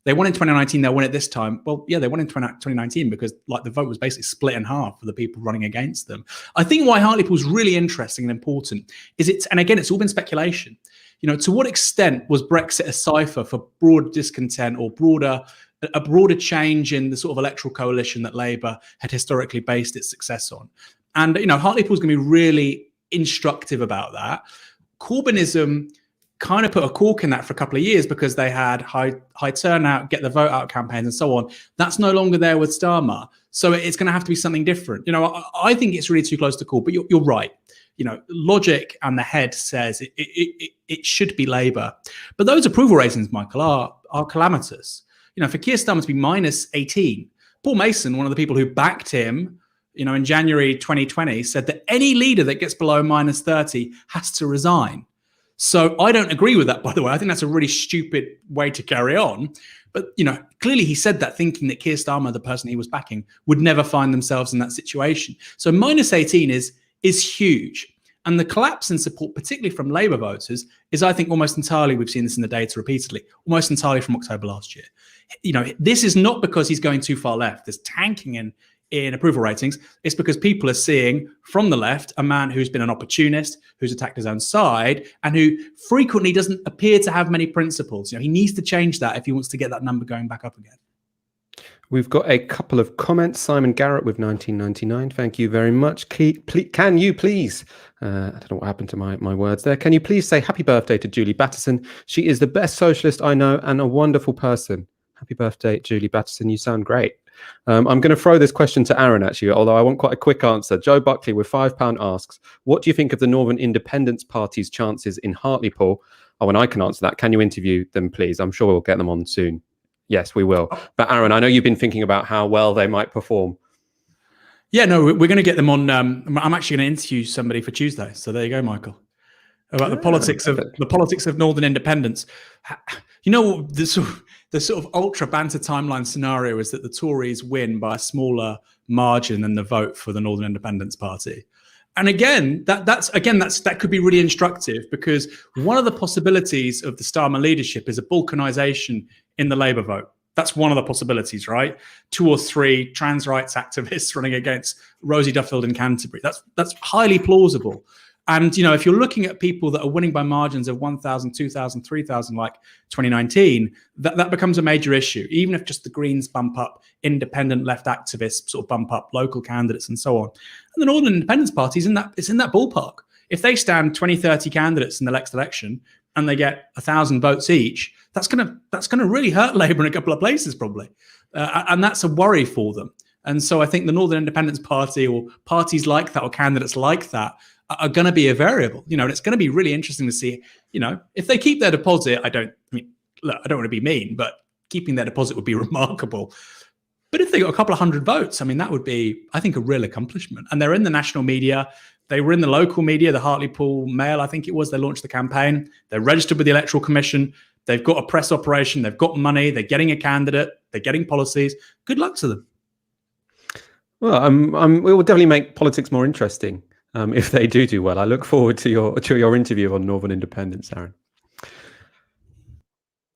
they won in 2019, they'll win it this time. Well, yeah, they won in 2019 because the vote was basically split in half for the people running against them. I think why Hartlepool's really interesting and important is and again, it's all been speculation. To what extent was Brexit a cipher for broad discontent or a broader change in the sort of electoral coalition that Labour had historically based its success on? And, Hartlepool's going to be really instructive about that. Corbynism kind of put a cork in that for a couple of years because they had high turnout, get the vote out campaigns and so on. That's no longer there with Starmer. So it's going to have to be something different. I think it's really too close to call, but you're right. Logic and the head says it should be Labour. But those approval ratings, Michael, are calamitous. For Keir Starmer to be minus 18, Paul Mason, one of the people who backed him, in January 2020, said that any leader that gets below minus 30 has to resign. So I don't agree with that, by the way. I think that's a really stupid way to carry on. But, clearly he said that thinking that Keir Starmer, the person he was backing, would never find themselves in that situation. So minus 18 is huge. And the collapse in support, particularly from Labour voters, is, I think, almost entirely, we've seen this in the data repeatedly, almost entirely from October last year. This is not because he's going too far left. There's tanking in approval ratings. It's because people are seeing from the left a man who's been an opportunist, who's attacked his own side, and who frequently doesn't appear to have many principles. He needs to change that if he wants to get that number going back up again. We've got a couple of comments. Simon Garrett with 1999. Thank you very much. Can you please, I don't know what happened to my words there. Can you please say happy birthday to Julie Batterson? She is the best socialist I know and a wonderful person. Happy birthday, Julie Batterson. You sound great. I'm going to throw this question to Aaron, actually, although I want quite a quick answer. Joe Buckley with £5 asks, what do you think of the Northern Independence Party's chances in Hartlepool? Oh, and I can answer that. Can you interview them, please? I'm sure we'll get them on soon. Yes, we will. But Aaron, I know you've been thinking about how well they might perform. Yeah, no, we're going to get them on. I'm actually going to interview somebody for Tuesday. So there you go, Michael. About the politics of Northern independence. The sort of ultra banter timeline scenario is that the Tories win by a smaller margin than the vote for the Northern Independence Party. And again, that could be really instructive, because one of the possibilities of the Starmer leadership is a balkanization in the Labour vote. That's one of the possibilities, right? 2 or 3 trans rights activists running against Rosie Duffield in Canterbury. That's highly plausible. And, if you're looking at people that are winning by margins of 1,000, 2,000, 3,000, like 2019, that becomes a major issue. Even if just the Greens bump up, independent left activists sort of bump up, local candidates and so on. And the Northern Independence Party is in that ballpark. If they stand 20, 30 candidates in the next election and they get 1,000 votes each, that's gonna really hurt Labour in a couple of places probably. And that's a worry for them. And so I think the Northern Independence Party or parties like that or candidates like that are going to be a variable, and it's going to be really interesting to see, if they keep their deposit. I don't want to be mean, but keeping their deposit would be remarkable. But if they got a couple of hundred votes, that would be, I think, a real accomplishment. And they're in the national media. They were in the local media, the Hartlepool Mail, I think it was. They launched the campaign. They're registered with the Electoral Commission. They've got a press operation. They've got money. They're getting a candidate. They're getting policies. Good luck to them. Well, it will definitely make politics more interesting. If they do well. I look forward to your interview on Northern Independence, Aaron.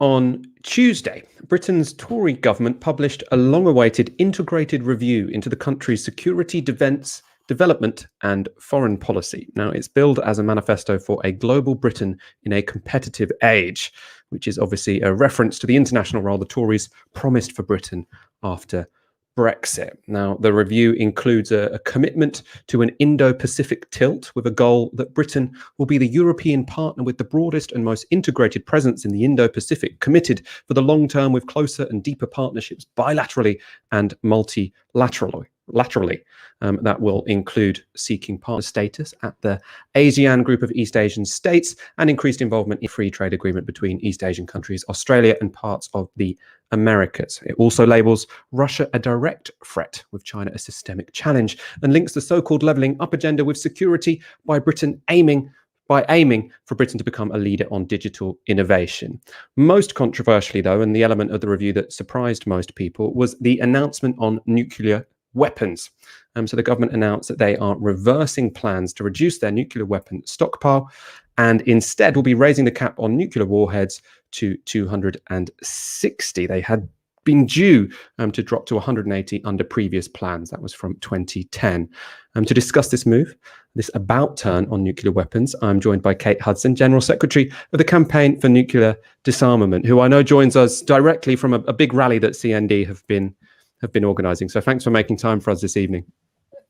On Tuesday, Britain's Tory government published a long-awaited integrated review into the country's security, defence, development and foreign policy. Now, it's billed as a manifesto for a global Britain in a competitive age, which is obviously a reference to the international role the Tories promised for Britain after Brexit. Now, the review includes a commitment to an Indo-Pacific tilt, with a goal that Britain will be the European partner with the broadest and most integrated presence in the Indo-Pacific, committed for the long term with closer and deeper partnerships bilaterally and multilaterally. That will include seeking partner status at the ASEAN group of East Asian states and increased involvement in free trade agreement between East Asian countries, Australia and parts of the Americas. It also labels Russia a direct threat, with China a systemic challenge, and links the so-called levelling up agenda with security by Britain aiming by aiming for Britain to become a leader on digital innovation. Most controversially, though, and the element of the review that surprised most people, was the announcement on nuclear weapons. So the government announced that they are reversing plans to reduce their nuclear weapon stockpile and instead will be raising the cap on nuclear warheads to 260. They had been due to drop to 180 under previous plans. That was from 2010. To discuss this move, this about turn on nuclear weapons, I'm joined by Kate Hudson, General Secretary of the Campaign for Nuclear Disarmament, who I know joins us directly from a big rally that CND have been organising. So thanks for making time for us this evening.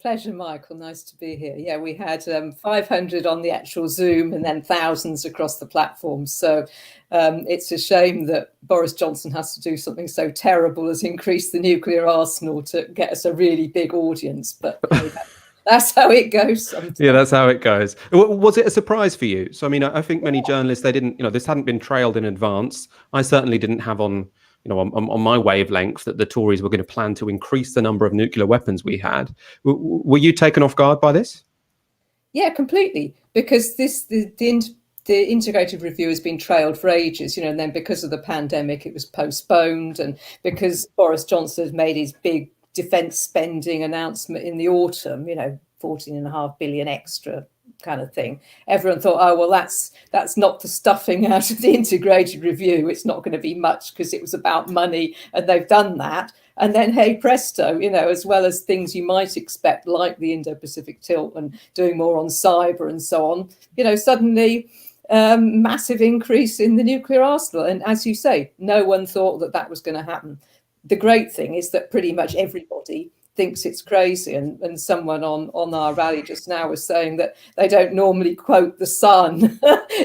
Pleasure, Michael. Nice to be here. Yeah, we had 500 on the actual Zoom and then thousands across the platforms. So it's a shame that Boris Johnson has to do something so terrible as increase the nuclear arsenal to get us a really big audience. But that's how it goes sometimes. Yeah, that's how it goes. Was it a surprise for you? So, I mean, I think many journalists, they didn't, this hadn't been trailed in advance. I certainly didn't have on my wavelength that the Tories were going to plan to increase the number of nuclear weapons we had. Were you taken off guard by this? Yeah, completely. Because the integrated review has been trailed for ages, and then because of the pandemic, it was postponed. And because Boris Johnson has made his big defence spending announcement in the autumn, 14.5 billion extra kind of thing, everyone thought, oh well, that's not the stuffing out of the integrated review, it's not going to be much because it was about money, and they've done that. And then hey presto, as well as things you might expect like the Indo-Pacific tilt and doing more on cyber and so on, suddenly massive increase in the nuclear arsenal. And as you say, no one thought that was going to happen. The great thing is that pretty much everybody thinks it's crazy, and someone on our rally just now was saying that they don't normally quote the Sun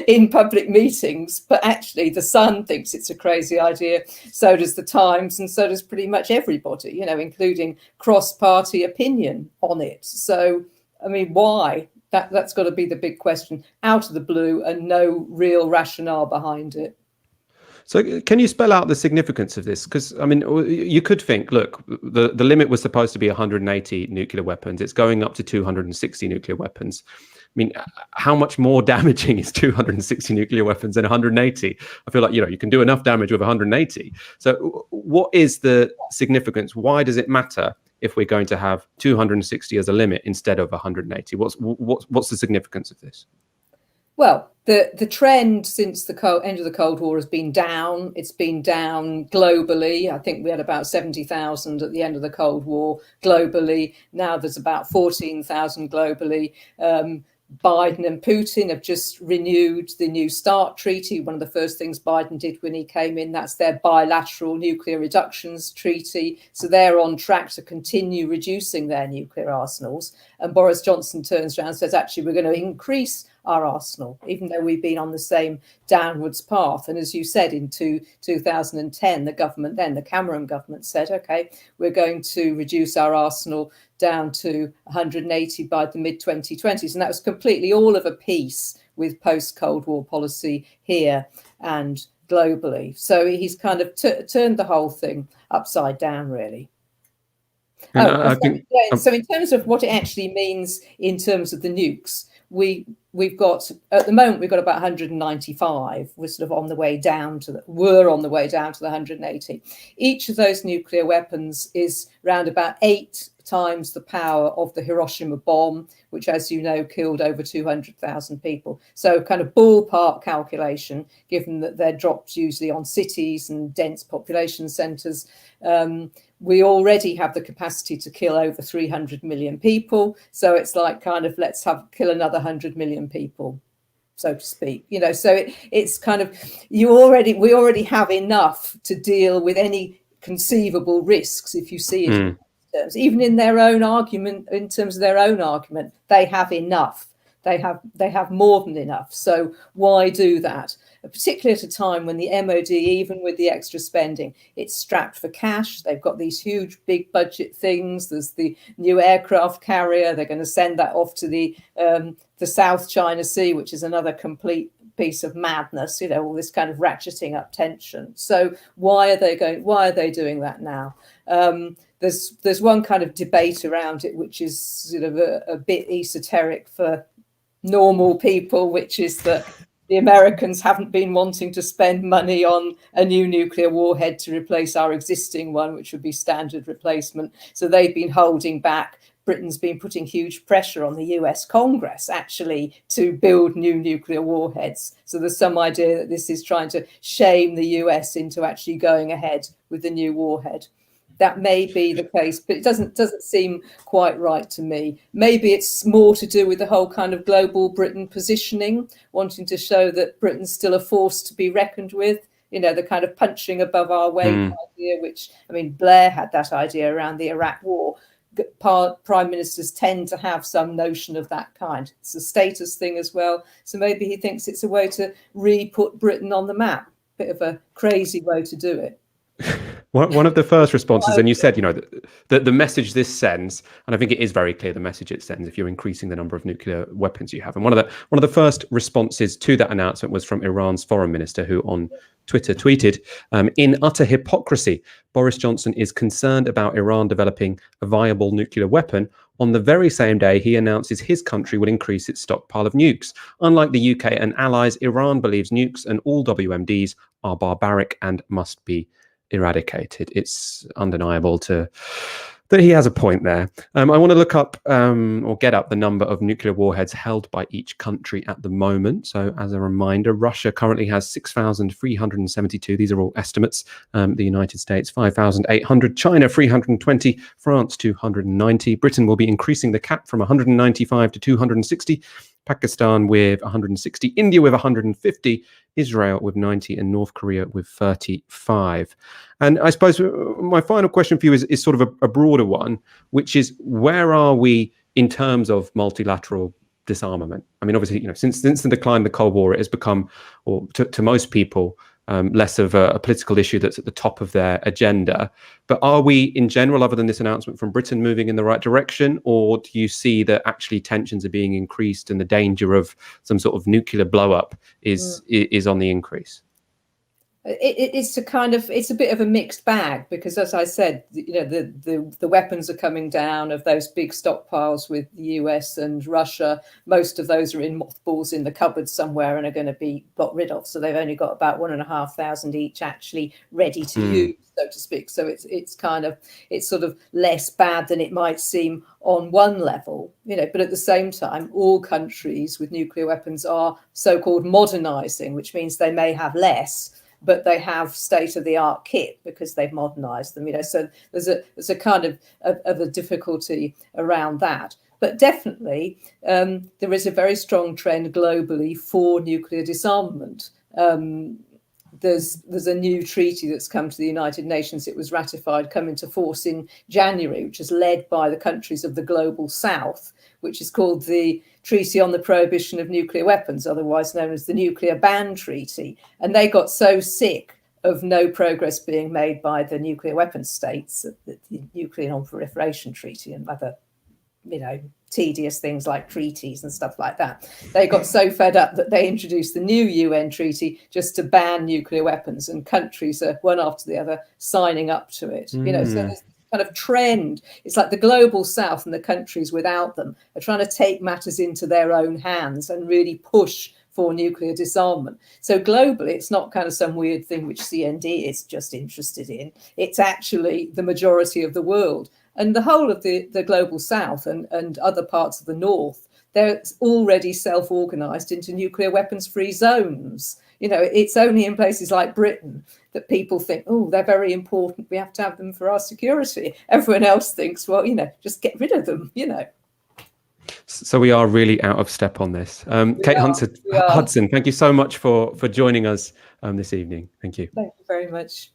in public meetings, but actually the Sun thinks it's a crazy idea, so does the Times, and so does pretty much everybody, including cross-party opinion on it. So, I mean, why? That's got to be the big question, out of the blue and no real rationale behind it. So can you spell out the significance of this? Because, I mean, you could think, look, the limit was supposed to be 180 nuclear weapons. It's going up to 260 nuclear weapons. I mean, how much more damaging is 260 nuclear weapons than 180? I feel like, you can do enough damage with 180. So what is the significance? Why does it matter if we're going to have 260 as a limit instead of 180? What's the significance of this? Well, the trend since the end of the Cold War has been down. It's been down globally. I think we had about 70,000 at the end of the Cold War globally. Now there's about 14,000 globally. Biden and Putin have just renewed the New START treaty. One of the first things Biden did when he came in, that's their bilateral nuclear reductions treaty. So they're on track to continue reducing their nuclear arsenals. And Boris Johnson turns around and says, actually, we're going to increase our arsenal, even though we've been on the same downwards path. And as you said, in 2010, the Cameron government said, OK, we're going to reduce our arsenal down to 180 by the mid-2020s. And that was completely all of a piece with post-Cold War policy here and globally. So he's kind of turned the whole thing upside down, really. So in terms of what it actually means in terms of the nukes, we've got, at the moment, we've got about 195. We're sort of on the way down to the 180. Each of those nuclear weapons is around about 8 times the power of the Hiroshima bomb, which, as you know, killed over 200,000 people. So kind of ballpark calculation, given that they're dropped usually on cities and dense population centres. We already have the capacity to kill over 300 million people. So it's like kind of kill another 100 million people, so to speak. So it's kind of we already have enough to deal with any conceivable risks, if you see it. Even in their own argument, in terms of their own argument, they have enough. They have more than enough. So why do that? Particularly at a time when the MOD, even with the extra spending, it's strapped for cash. They've got these huge, big budget things. There's the new aircraft carrier. They're going to send that off to the South China Sea, which is another complete piece of madness. All this kind of ratcheting up tension. So why are they doing that now? There's one kind of debate around it, which is sort of a bit esoteric for normal people, which is that the Americans haven't been wanting to spend money on a new nuclear warhead to replace our existing one, which would be standard replacement. So they've been holding back. Britain's been putting huge pressure on the US Congress, actually, to build new nuclear warheads. So there's some idea that this is trying to shame the US into actually going ahead with the new warhead. That may be the case, but it doesn't seem quite right to me. Maybe it's more to do with the whole kind of global Britain positioning, wanting to show that Britain's still a force to be reckoned with. You know, the kind of punching above our weight idea, which, I mean, Blair had that idea around the Iraq war. Prime ministers tend to have some notion of that kind. It's a status thing as well. So maybe he thinks it's a way to re-put Britain on the map. Bit of a crazy way to do it. One of the first responses, and you said, you know, the message this sends, and I think it is very clear the message it sends if you're increasing the number of nuclear weapons you have. And one of the first responses to that announcement was from Iran's foreign minister, who on Twitter tweeted, in utter hypocrisy, Boris Johnson is concerned about Iran developing a viable nuclear weapon on the very same day he announces his country will increase its stockpile of nukes. Unlike the UK and allies, Iran believes nukes and all WMDs are barbaric and must be eradicated. It's undeniable that he has a point there. I want to look up or get up the number of nuclear warheads held by each country at the moment. So as a reminder, Russia currently has 6,372. These are all estimates. The United States, 5,800. China, 320. France, 290. Britain will be increasing the cap from 195 to 260. Pakistan with 160, India with 150, Israel with 90, and North Korea with 35. And I suppose my final question for you is sort of a broader one, which is, where are we in terms of multilateral disarmament? I mean, obviously, you know, since the decline of the Cold War, it has become, or to most people, less of a political issue that's at the top of their agenda. But are we, in general, other than this announcement from Britain, moving in the right direction? Or do you see that actually tensions are being increased and the danger of some sort of nuclear blow-up is on the increase? It's a bit of a mixed bag, because, as I said, you know, the weapons are coming down of those big stockpiles with the US and Russia. Most of those are in mothballs in the cupboard somewhere and are going to be got rid of. So they've only got about 1,500 each actually ready to use, so to speak. So it's sort of less bad than it might seem on one level, you know. But at the same time, all countries with nuclear weapons are so-called modernizing, which means they may have less, but they have state-of-the-art kit because they've modernized them, you know. So there's a kind of a difficulty around that. But definitely, there is a very strong trend globally for nuclear disarmament. There's a new treaty that's come to the United Nations. It was ratified, come into force in January, which is led by the countries of the Global South, which is called the Treaty on the Prohibition of Nuclear Weapons, otherwise known as the Nuclear Ban Treaty. And they got so sick of no progress being made by the nuclear weapons states, the Nuclear Non-Proliferation Treaty and other, you know, tedious things like treaties and stuff like that. They got so fed up that they introduced the new UN treaty just to ban nuclear weapons, and countries are one after the other signing up to it. You know, so there's kind of trend. It's like the Global South and the countries without them are trying to take matters into their own hands and really push for nuclear disarmament. So globally, it's not kind of some weird thing which CND is just interested in. It's actually the majority of the world. And the whole of the Global South and other parts of the North, they're already self-organised into nuclear weapons-free zones. You know, it's only in places like Britain that people think, oh, they're very important, we have to have them for our security. Everyone else thinks, well, you know, just get rid of them, you know. So we are really out of step on this. Kate Hudson, thank you so much for joining us this evening. Thank you. Thank you very much.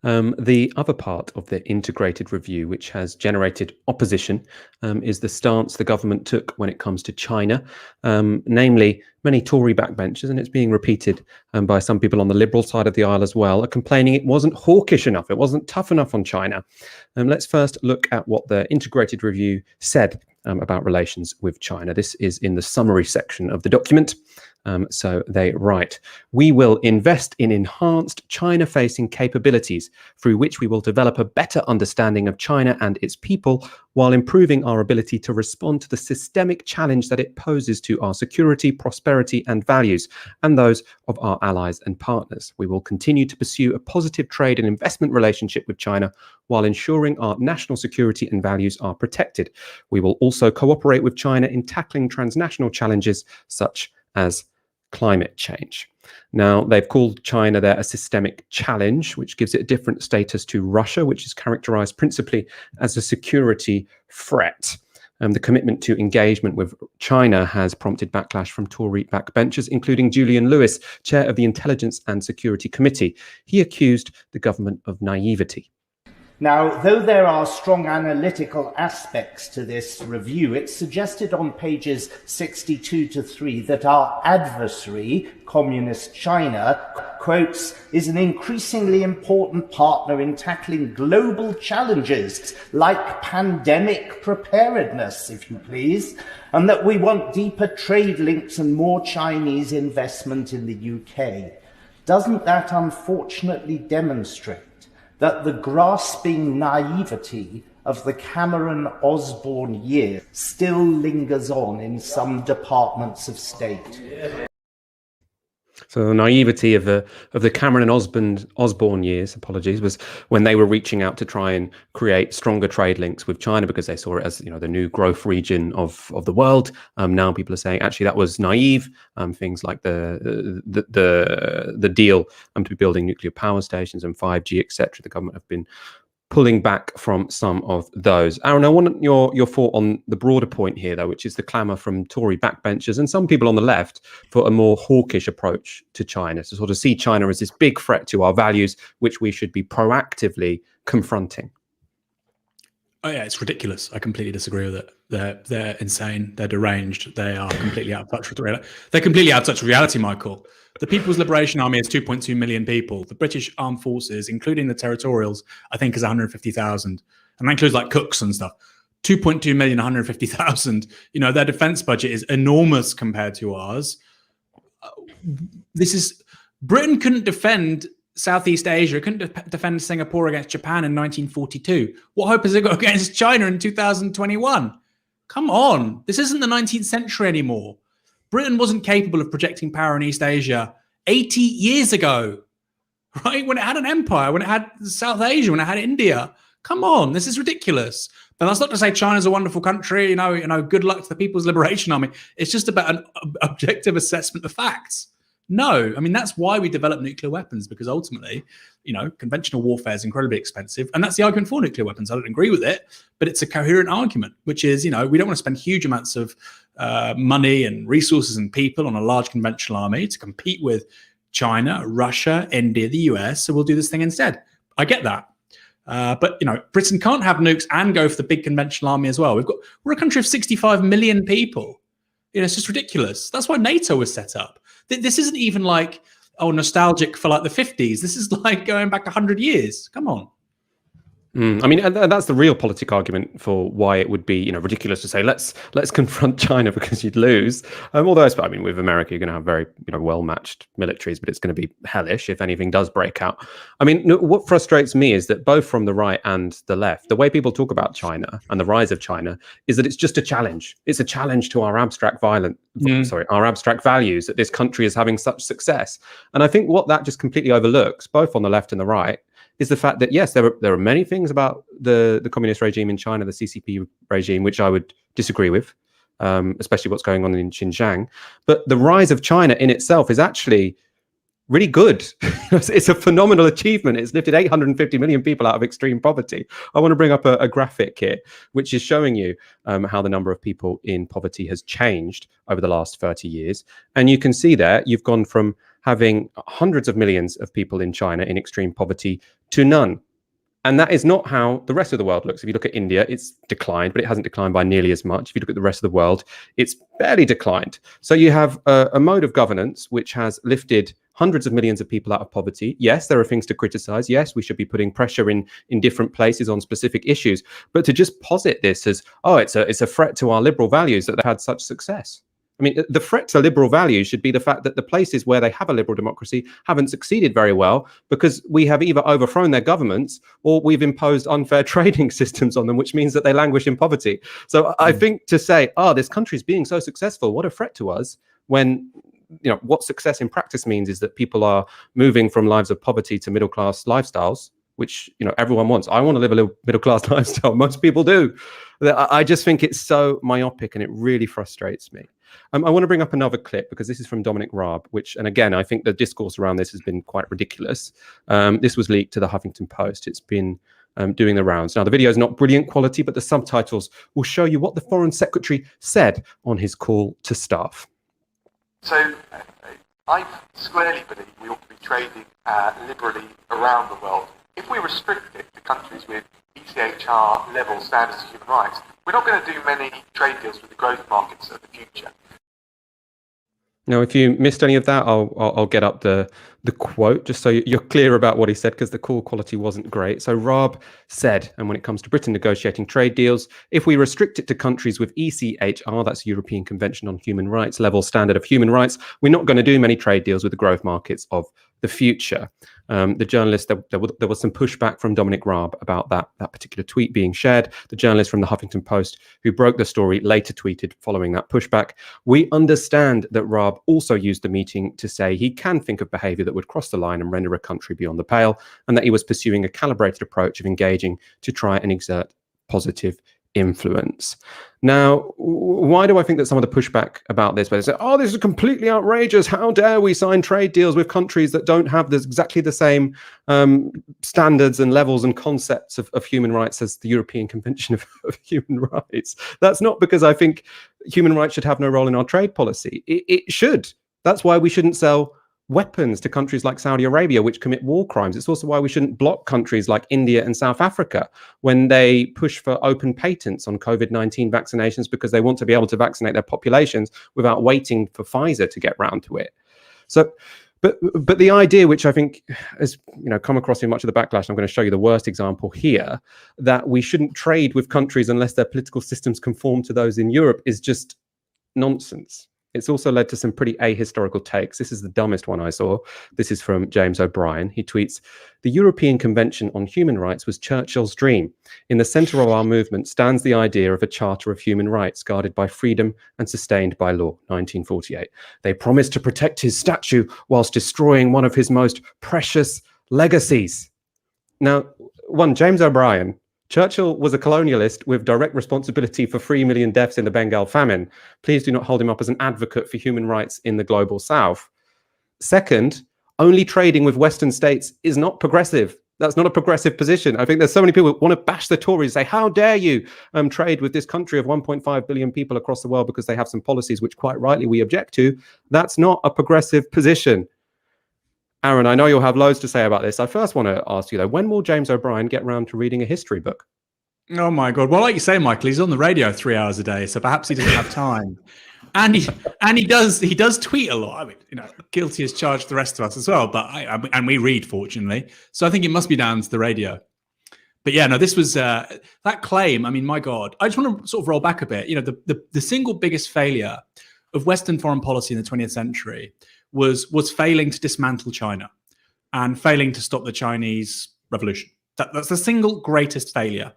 The other part of the integrated review, which has generated opposition, is the stance the government took when it comes to China, namely many Tory backbenchers, and it's being repeated by some people on the Liberal side of the aisle as well, are complaining it wasn't hawkish enough, it wasn't tough enough on China. Let's first look at what the integrated review said about relations with China. This is in the summary section of the document. So they write, we will invest in enhanced China-facing capabilities through which we will develop a better understanding of China and its people while improving our ability to respond to the systemic challenge that it poses to our security, prosperity, and values, and those of our allies and partners. We will continue to pursue a positive trade and investment relationship with China while ensuring our national security and values are protected. We will also cooperate with China in tackling transnational challenges such as climate change. Now, they've called China there a systemic challenge, which gives it a different status to Russia, which is characterized principally as a security threat. The commitment to engagement with China has prompted backlash from Tory backbenchers, including Julian Lewis, chair of the Intelligence and Security Committee. He accused the government of naivety. Now, though there are strong analytical aspects to this review, it's suggested on pages 62 to 3 that our adversary, Communist China, quotes, is an increasingly important partner in tackling global challenges like pandemic preparedness, if you please, and that we want deeper trade links and more Chinese investment in the UK. Doesn't that unfortunately demonstrate that the grasping naivety of the Cameron-Osborne years still lingers on in some departments of state? So the naivety of the Cameron and Osborne years, apologies, was when they were reaching out to try and create stronger trade links with China because they saw it as, you know, the new growth region of the world. Now people are saying actually that was naive. Things like the deal to be building nuclear power stations and 5G, etc. The government have been pulling back from some of those. Aaron, I want your thought on the broader point here, though, which is the clamour from Tory backbenchers and some people on the left for a more hawkish approach to China, to sort of see China as this big threat to our values, which we should be proactively confronting. Oh yeah, it's ridiculous. I completely disagree with it. They're insane. They're deranged. They are completely out of touch with reality. They're completely out of touch with reality, Michael. The People's Liberation Army is 2.2 million people. The British Armed Forces, including the territorials, I think is 150,000. And that includes like cooks and stuff. 2.2 million, 150,000. You know, their defense budget is enormous compared to ours. Britain couldn't defend Southeast Asia, couldn't defend Singapore against Japan in 1942. What hope has it got against China in 2021? Come on. This isn't the 19th century anymore. Britain wasn't capable of projecting power in East Asia 80 years ago, right? When it had an empire, when it had South Asia, when it had India. Come on, this is ridiculous. But that's not to say China's a wonderful country. You know, good luck to the People's Liberation Army. It's just about an objective assessment of facts. No, I mean, that's why we develop nuclear weapons, because ultimately, you know, conventional warfare is incredibly expensive. And that's the argument for nuclear weapons. I don't agree with it, but it's a coherent argument, which is, you know, we don't want to spend huge amounts of money and resources and people on a large conventional army to compete with China, Russia, India, the US. So we'll do this thing instead. I get that. But, you know, Britain can't have nukes and go for the big conventional army as well. We're a country of 65 million people. You know, it's just ridiculous. That's why NATO was set up. This isn't even like, oh, nostalgic for like the 50s. This is like going back 100 years. Come on. I mean, and that's the real politic argument for why it would be, you know, ridiculous to say let's confront China because you'd lose. Although, I mean, with America, you're going to have very, you know, well-matched militaries, but it's going to be hellish if anything does break out. I mean, what frustrates me is that both from the right and the left, the way people talk about China and the rise of China is that it's just a challenge. It's a challenge to our abstract our abstract values that this country is having such success. And I think what that just completely overlooks, both on the left and the right, is the fact that, yes, there are many things about the communist regime in China, the CCP regime, which I would disagree with, especially what's going on in Xinjiang. But the rise of China in itself is actually really good. It's a phenomenal achievement. It's lifted 850 million people out of extreme poverty. I want to bring up a graphic here, which is showing you how the number of people in poverty has changed over the last 30 years. And you can see there, you've gone from having hundreds of millions of people in China in extreme poverty to none. And that is not how the rest of the world looks. If you look at India, it's declined, but it hasn't declined by nearly as much. If you look at the rest of the world, it's barely declined. So you have a mode of governance which has lifted hundreds of millions of people out of poverty. Yes, there are things to criticize. Yes, we should be putting pressure in different places on specific issues. But to just posit this as, oh, it's a threat to our liberal values that they've had such success. I mean, the threat to liberal values should be the fact that the places where they have a liberal democracy haven't succeeded very well because we have either overthrown their governments or we've imposed unfair trading systems on them, which means that they languish in poverty. So I think to say, oh, this country's being so successful, what a threat to us, when what success in practice means is that people are moving from lives of poverty to middle-class lifestyles, which everyone wants. I want to live a middle-class lifestyle. Most people do. I just think it's so myopic and it really frustrates me. I want to bring up another clip because this is from Dominic Raab, and again, I think the discourse around this has been quite ridiculous. This was leaked to the Huffington Post. It's been doing the rounds. Now, the video is not brilliant quality, but the subtitles will show you what the Foreign Secretary said on his call to staff. So I squarely believe we ought to be trading liberally around the world. If we restrict it to countries with ECHR level standards of human rights, we're not going to do many trade deals with the growth markets of the future. Now, if you missed any of that, I'll get up the quote just so you're clear about what he said, because the call quality wasn't great. So Raab said, and when it comes to Britain negotiating trade deals, if we restrict it to countries with ECHR, that's European Convention on Human Rights, level standard of human rights, we're not going to do many trade deals with the growth markets of the future. The journalist, there was some pushback from Dominic Raab about that particular tweet being shared. The journalist from the Huffington Post who broke the story later tweeted following that pushback, "We understand that Raab also used the meeting to say he can think of behaviour that would cross the line and render a country beyond the pale, and that he was pursuing a calibrated approach of engaging to try and exert positive influence." Now, why do I think that some of the pushback about this, where they say, oh, this is completely outrageous, how dare we sign trade deals with countries that don't have exactly the same standards and levels and concepts of human rights as the European Convention of Human Rights? That's not because I think human rights should have no role in our trade policy. It should. That's why we shouldn't sell weapons to countries like Saudi Arabia, which commit war crimes. It's also why we shouldn't block countries like India and South Africa when they push for open patents on COVID-19 vaccinations because they want to be able to vaccinate their populations without waiting for Pfizer to get round to it. So, but the idea, which I think has come across in much of the backlash, I'm going to show you the worst example here, that we shouldn't trade with countries unless their political systems conform to those in Europe, is just nonsense. It's also led to some pretty ahistorical takes. This is the dumbest one I saw. This is from James O'Brien. He tweets, "The European Convention on Human Rights was Churchill's dream. In the centre of our movement stands the idea of a Charter of Human Rights guarded by freedom and sustained by law, 1948. They promised to protect his statue whilst destroying one of his most precious legacies." Now, James O'Brien, Churchill was a colonialist with direct responsibility for 3 million deaths in the Bengal famine. Please do not hold him up as an advocate for human rights in the global south. Second, only trading with Western states is not progressive. That's not a progressive position. I think there's so many people who want to bash the Tories, say, how dare you trade with this country of 1.5 billion people across the world because they have some policies which quite rightly we object to. That's not a progressive position. Aaron, I know you'll have loads to say about this. I first want to ask you, though, when will James O'Brien get round to reading a history book? Oh, my God. Well, like you say, Michael, he's on the radio 3 hours a day, so perhaps he doesn't have time. And he does tweet a lot. I mean, guilty as charged the rest of us as well. But and we read, fortunately. So I think it must be down to the radio. But yeah, no, this was that claim. I mean, my God, I just want to sort of roll back a bit. The single biggest failure of Western foreign policy in the 20th century was failing to dismantle China and failing to stop the Chinese Revolution. That's the single greatest failure.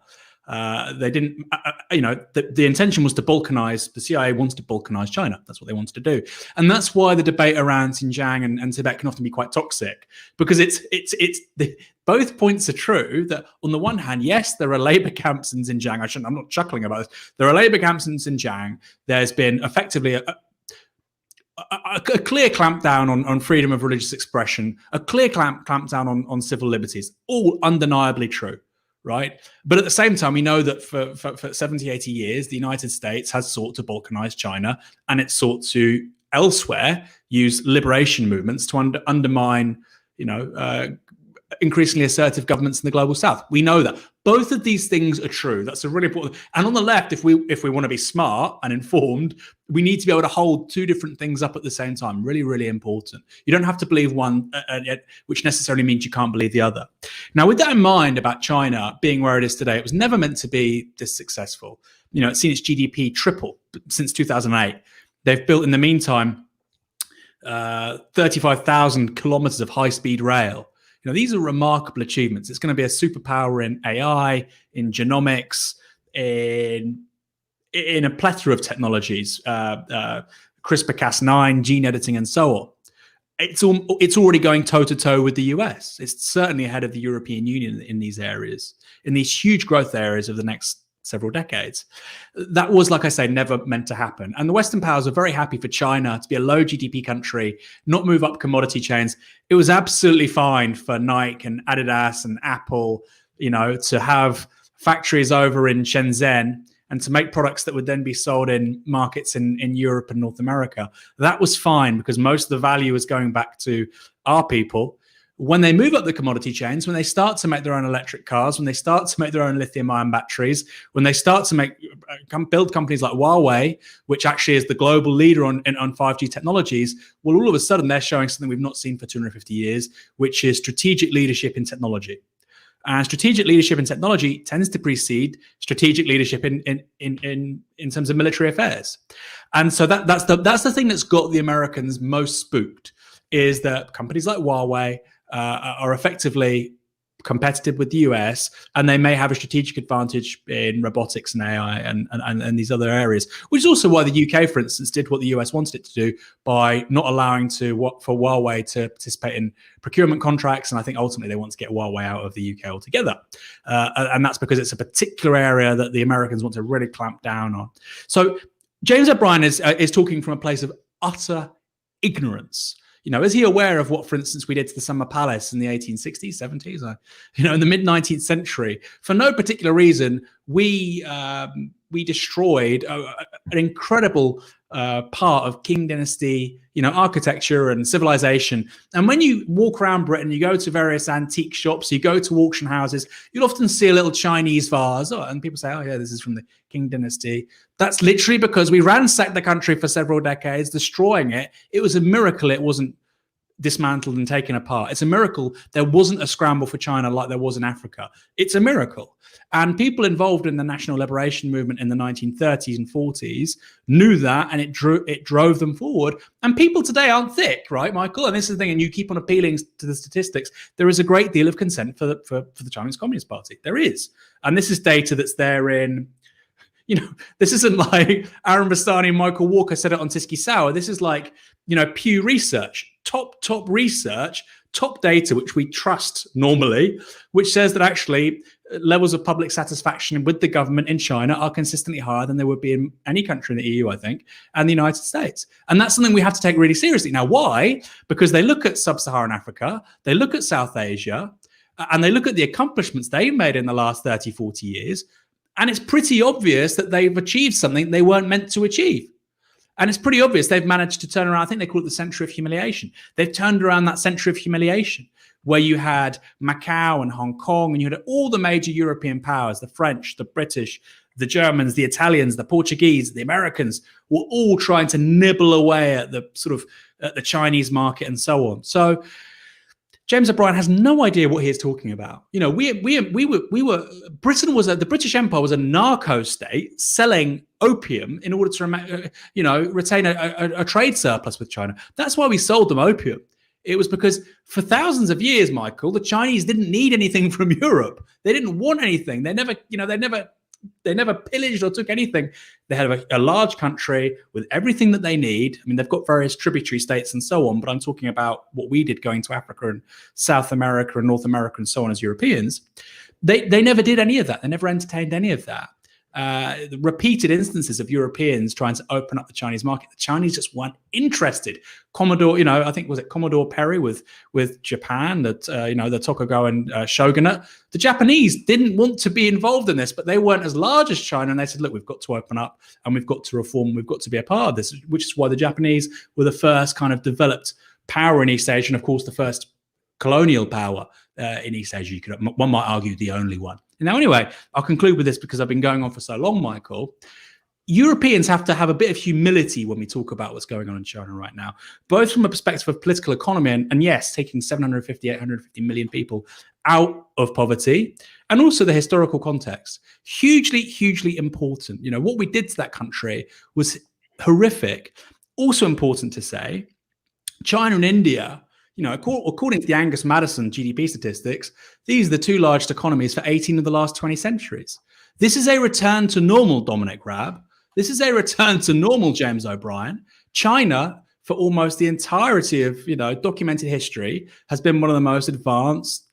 They didn't, the intention was to balkanize. The CIA wants to balkanize China. That's what they wanted to do, and that's why the debate around Xinjiang and Tibet can often be quite toxic, because both points are true. That on the one hand, yes, there are labor camps in Xinjiang. I'm not chuckling about this. There are labor camps in Xinjiang. There's been effectively a clear clampdown on freedom of religious expression, a clear clampdown on civil liberties, all undeniably true, right? But at the same time, we know that for 70, 80 years, the United States has sought to balkanize China, and it's sought to elsewhere use liberation movements to undermine, increasingly assertive governments in the global south. We know that. Both of these things are true. That's a really important. And on the left, if we want to be smart and informed, we need to be able to hold two different things up at the same time. Really, really important. You don't have to believe one, which necessarily means you can't believe the other. Now, with that in mind about China being where it is today, it was never meant to be this successful. It's seen its GDP triple since 2008. They've built, in the meantime, 35,000 kilometers of high-speed rail. These are remarkable achievements. It's going to be a superpower in AI, in genomics, in a plethora of technologies, CRISPR-Cas9, gene editing, and so on. It's already going toe-to-toe with the US. It's certainly ahead of the European Union in these areas, in these huge growth areas of the next several decades. That was, like I say, never meant to happen. And the Western powers are very happy for China to be a low GDP country, not move up commodity chains. It was absolutely fine for Nike and Adidas and Apple, to have factories over in Shenzhen and to make products that would then be sold in markets in Europe and North America. That was fine because most of the value is going back to our people. When they move up the commodity chains, when they start to make their own electric cars, when they start to make their own lithium-ion batteries, when they start to build companies like Huawei, which actually is the global leader on 5G technologies, well, all of a sudden they're showing something we've not seen for 250 years, which is strategic leadership in technology. And strategic leadership in technology tends to precede strategic leadership in terms of military affairs. And so that's the thing that's got the Americans most spooked, is that companies like Huawei are effectively competitive with the US, and they may have a strategic advantage in robotics and AI and these other areas, which is also why the UK, for instance, did what the US wanted it to do by not allowing for Huawei to participate in procurement contracts. And I think ultimately they want to get Huawei out of the UK altogether. And that's because it's a particular area that the Americans want to really clamp down on. So James O'Brien is talking from a place of utter ignorance. Is he aware of what, for instance, we did to the Summer Palace in the 1860s, 70s? In the mid-19th century, for no particular reason, we destroyed an incredible part of King Dynasty, architecture and civilization. And when you walk around Britain, you go to various antique shops, you go to auction houses, you'll often see a little Chinese vase, and people say, oh yeah, this is from the King Dynasty. That's literally because we ransacked the country for several decades, destroying it. It was a miracle it wasn't dismantled and taken apart. It's a miracle there wasn't a scramble for China like there was in Africa. It's a miracle. And people involved in the national liberation movement in the 1930s and 40s knew that, and it drove them forward. And people today aren't thick, right, Michael? And this is the thing, and you keep on appealing to the statistics. There is a great deal of consent for the Chinese Communist Party. There is. And this is data that's there in, this isn't like Aaron Bastani and Michael Walker said it on Tisky Sour. This is like, Pew Research, top research, top data, which we trust normally, which says that actually levels of public satisfaction with the government in China are consistently higher than there would be in any country in the EU, I think, and the United States. And that's something we have to take really seriously. Now, why? Because they look at sub-Saharan Africa, they look at South Asia, and they look at the accomplishments they've made in the last 30, 40 years. And it's pretty obvious that they've achieved something they weren't meant to achieve. And it's pretty obvious they've managed to turn around. I think they call it the century of humiliation. They've turned around that century of humiliation where you had Macau and Hong Kong, and you had all the major European powers, the French, the British, the Germans, the Italians, the Portuguese, the Americans, were all trying to nibble away at the sort of at the Chinese market and so on. So James O'Brien has no idea what he is talking about. The British Empire was a narco state selling opium in order to retain a trade surplus with China. That's why we sold them opium. It was because for thousands of years, Michael, the Chinese didn't need anything from Europe. They didn't want anything. They never pillaged or took anything. They had a large country with everything that they need. I mean, they've got various tributary states and so on, but I'm talking about what we did going to Africa and South America and North America and so on as Europeans. They never did any of that. They never entertained any of that. The repeated instances of Europeans trying to open up the Chinese market, the Chinese just weren't interested. Commodore, I think, was it Commodore Perry with Japan, that the Tokugawa shogunate. The Japanese didn't want to be involved in this, but they weren't as large as China, and they said, look, we've got to open up and we've got to reform, we've got to be a part of this, which is why the Japanese were the first kind of developed power in East Asia, and of course the first colonial power in East Asia. One might argue the only one. Now, anyway, I'll conclude with this because I've been going on for so long, Michael. Europeans have to have a bit of humility when we talk about what's going on in China right now, both from a perspective of political economy and yes, taking 850 million people out of poverty, and also the historical context. Hugely, hugely important. What we did to that country was horrific. Also important to say, China and India, according to the Angus Madison GDP statistics, these are the two largest economies for 18 of the last 20 centuries. This is a return to normal, Dominic Raab. This is a return to normal, James O'Brien. China, for almost the entirety of documented history, has been one of the most advanced,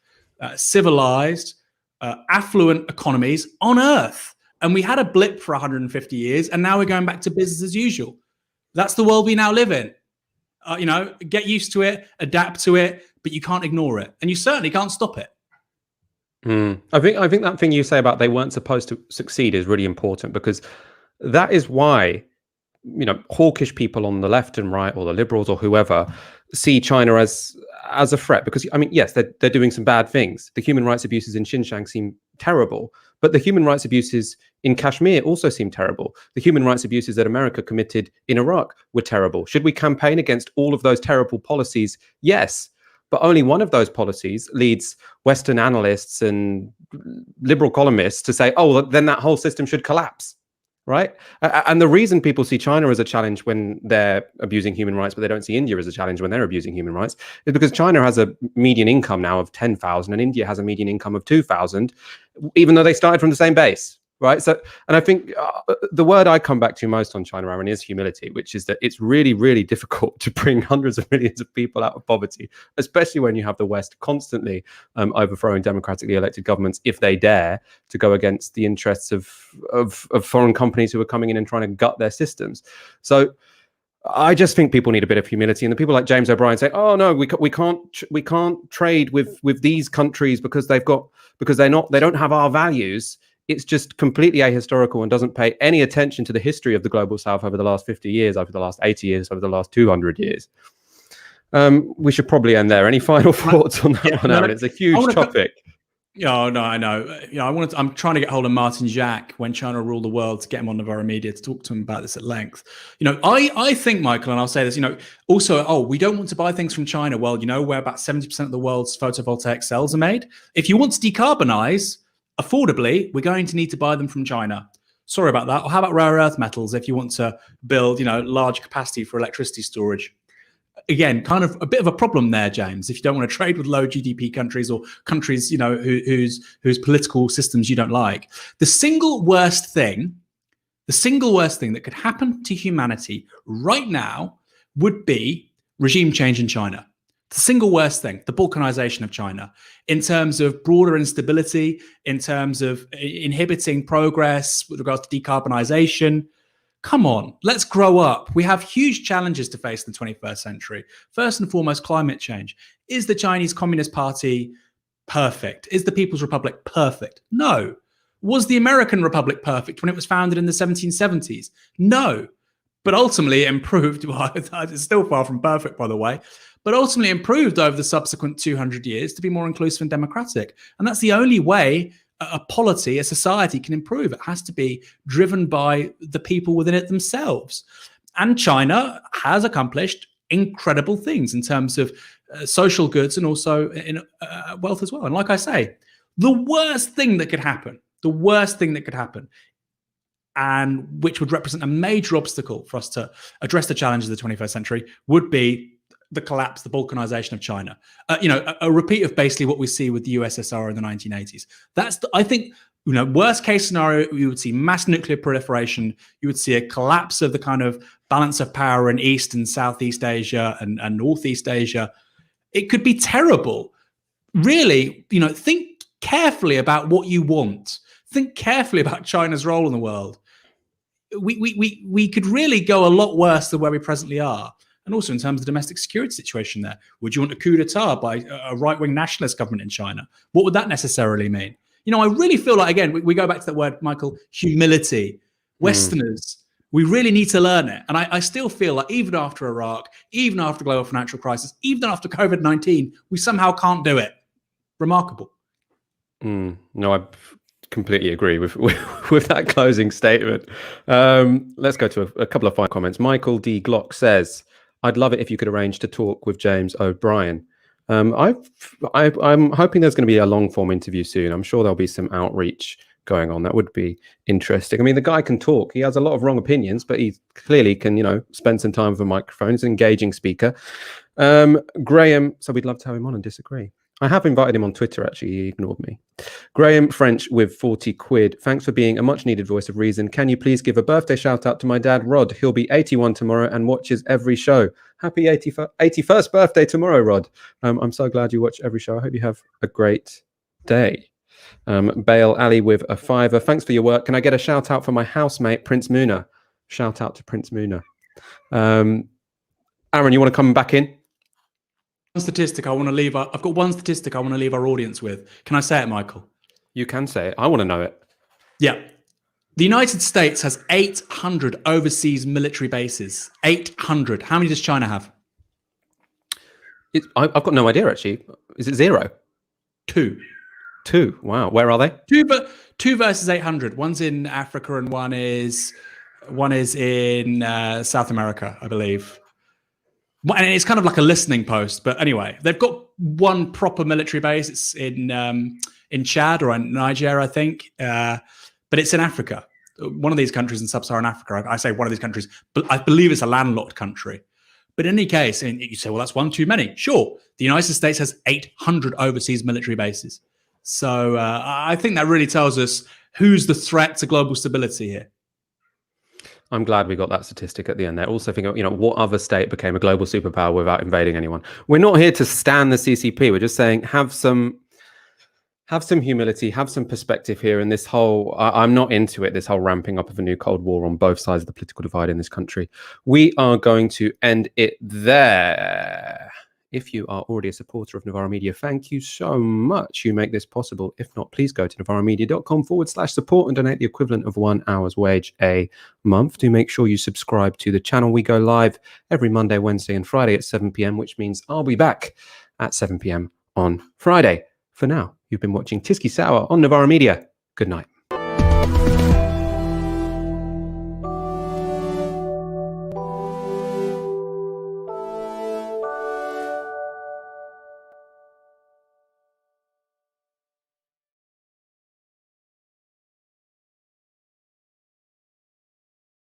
civilized, affluent economies on Earth. And we had a blip for 150 years, and now we're going back to business as usual. That's the world we now live in. Get used to it, adapt to it, but you can't ignore it, and you certainly can't stop it. I think that thing you say about they weren't supposed to succeed is really important, because that is why hawkish people on the left and right, or the liberals or whoever, see China as a threat. Because yes, they're doing some bad things. The human rights abuses in Xinjiang seem terrible, but the human rights abuses in Kashmir also seem terrible. The human rights abuses that America committed in Iraq were terrible. Should we campaign against all of those terrible policies? Yes. But only one of those policies leads Western analysts and liberal columnists to say, oh, then that whole system should collapse, right? And the reason people see China as a challenge when they're abusing human rights, but they don't see India as a challenge when they're abusing human rights, is because China has a median income now of 10,000 and India has a median income of 2,000, even though they started from the same base. Right. So, and I think the word I come back to most on China, Aaron, is humility, which is that it's really, really difficult to bring hundreds of millions of people out of poverty, especially when you have the West constantly overthrowing democratically elected governments if they dare to go against the interests of foreign companies who are coming in and trying to gut their systems. So I just think people need a bit of humility, and the people like James O'Brien say, "Oh no, we can't trade with these countries because they don't have our values." It's just completely ahistorical and doesn't pay any attention to the history of the global South over the last 50 years, over the last 80 years, over the last 200 years. We should probably end there. Any final thoughts on that one, Aaron? It's a huge topic. No, I know. I'm trying to get hold of Martin Jacques when China ruled the world to get him on Novara Media to talk to him about this at length. I think, Michael, and I'll say this, also, we don't want to buy things from China. Well, where about 70% of the world's photovoltaic cells are made. If you want to decarbonize affordably, we're going to need to buy them from China. Sorry about that. Or how about rare earth metals if you want to build, large capacity for electricity storage? Again, kind of a bit of a problem there, James, if you don't want to trade with low GDP countries or countries, whose political systems you don't like. The single worst thing that could happen to humanity right now would be regime change in China. The single worst thing, the balkanization of China, in terms of broader instability, in terms of inhibiting progress with regards to decarbonization. Come on, let's grow up. We have huge challenges to face in the 21st century. First and foremost, climate change. Is the Chinese Communist Party perfect? Is the People's Republic perfect? No. Was the American Republic perfect when it was founded in the 1770s? No. But ultimately it improved. Well, it's still far from perfect, by the way. But ultimately improved over the subsequent 200 years to be more inclusive and democratic. And that's the only way a polity, a society can improve. It has to be driven by the people within it themselves. And China has accomplished incredible things in terms of social goods and also in wealth as well. And like I say, the worst thing that could happen, and which would represent a major obstacle for us to address the challenges of the 21st century, would be the collapse, the balkanization of China. A repeat of basically what we see with the USSR in the 1980s. That's, I think, worst case scenario, you would see mass nuclear proliferation. You would see a collapse of the kind of balance of power in East and Southeast Asia and Northeast Asia. It could be terrible. Really, think carefully about what you want. Think carefully about China's role in the world. We could really go a lot worse than where we presently are. And also in terms of the domestic security situation there. Would you want a coup d'etat by a right-wing nationalist government in China? What would that necessarily mean? I really feel like, again, we go back to that word, Michael, humility. Westerners, we really need to learn it. And I still feel like even after Iraq, even after the global financial crisis, even after COVID-19, we somehow can't do it. Remarkable. No, I completely agree with that closing statement. Let's go to a couple of final comments. Michael D. Glock says, I'd love it if you could arrange to talk with James O'Brien. I'm hoping there's going to be a long form interview soon. I'm sure there'll be some outreach going on. That would be interesting. I mean, the guy can talk. He has a lot of wrong opinions, but he clearly can, spend some time with a microphone. He's an engaging speaker. Graham, so we'd love to have him on and disagree. I have invited him on Twitter, actually. He ignored me. Graham French with 40 quid. Thanks for being a much needed voice of reason. Can you please give a birthday shout out to my dad, Rod? He'll be 81 tomorrow and watches every show. Happy 81st birthday tomorrow, Rod. I'm so glad you watch every show. I hope you have a great day. Bale Ali with a £5. Thanks for your work. Can I get a shout out for my housemate, Prince Muna? Shout out to Prince Muna. Aaron, you want to come back in? Statistic I want to leave. I've got one statistic I want to leave our audience with. Can I say it, Michael? You can say it. I want to know it. Yeah. The United States has 800 overseas military bases. 800. How many does China have? I've got no idea, actually. Is it 0? 2. 2. Wow. Where are they? 2 versus 800. One's in Africa and one is in South America, I believe. And it's kind of like a listening post, but anyway, they've got one proper military base. It's in Chad or in Niger, I think, but it's in Africa. One of these countries in sub-Saharan Africa. I say one of these countries, but I believe it's a landlocked country. But in any case, and you say, well, that's one too many. Sure, the United States has 800 overseas military bases. So I think that really tells us who's the threat to global stability here. I'm glad we got that statistic at the end there. Also thinking, what other state became a global superpower without invading anyone? We're not here to stand the CCP. We're just saying have some humility, have some perspective here. And this whole, I'm not into it, this whole ramping up of a new Cold War on both sides of the political divide in this country. We are going to end it there. If you are already a supporter of Novara Media, thank you so much. You make this possible. If not, please go to novaramedia.com/support and donate the equivalent of 1 hour's wage a month. Do make sure you subscribe to the channel. We go live every Monday, Wednesday, and Friday at 7 p.m, which means I'll be back at 7 p.m. on Friday. For now, you've been watching Tisky Sour on Novara Media. Good night.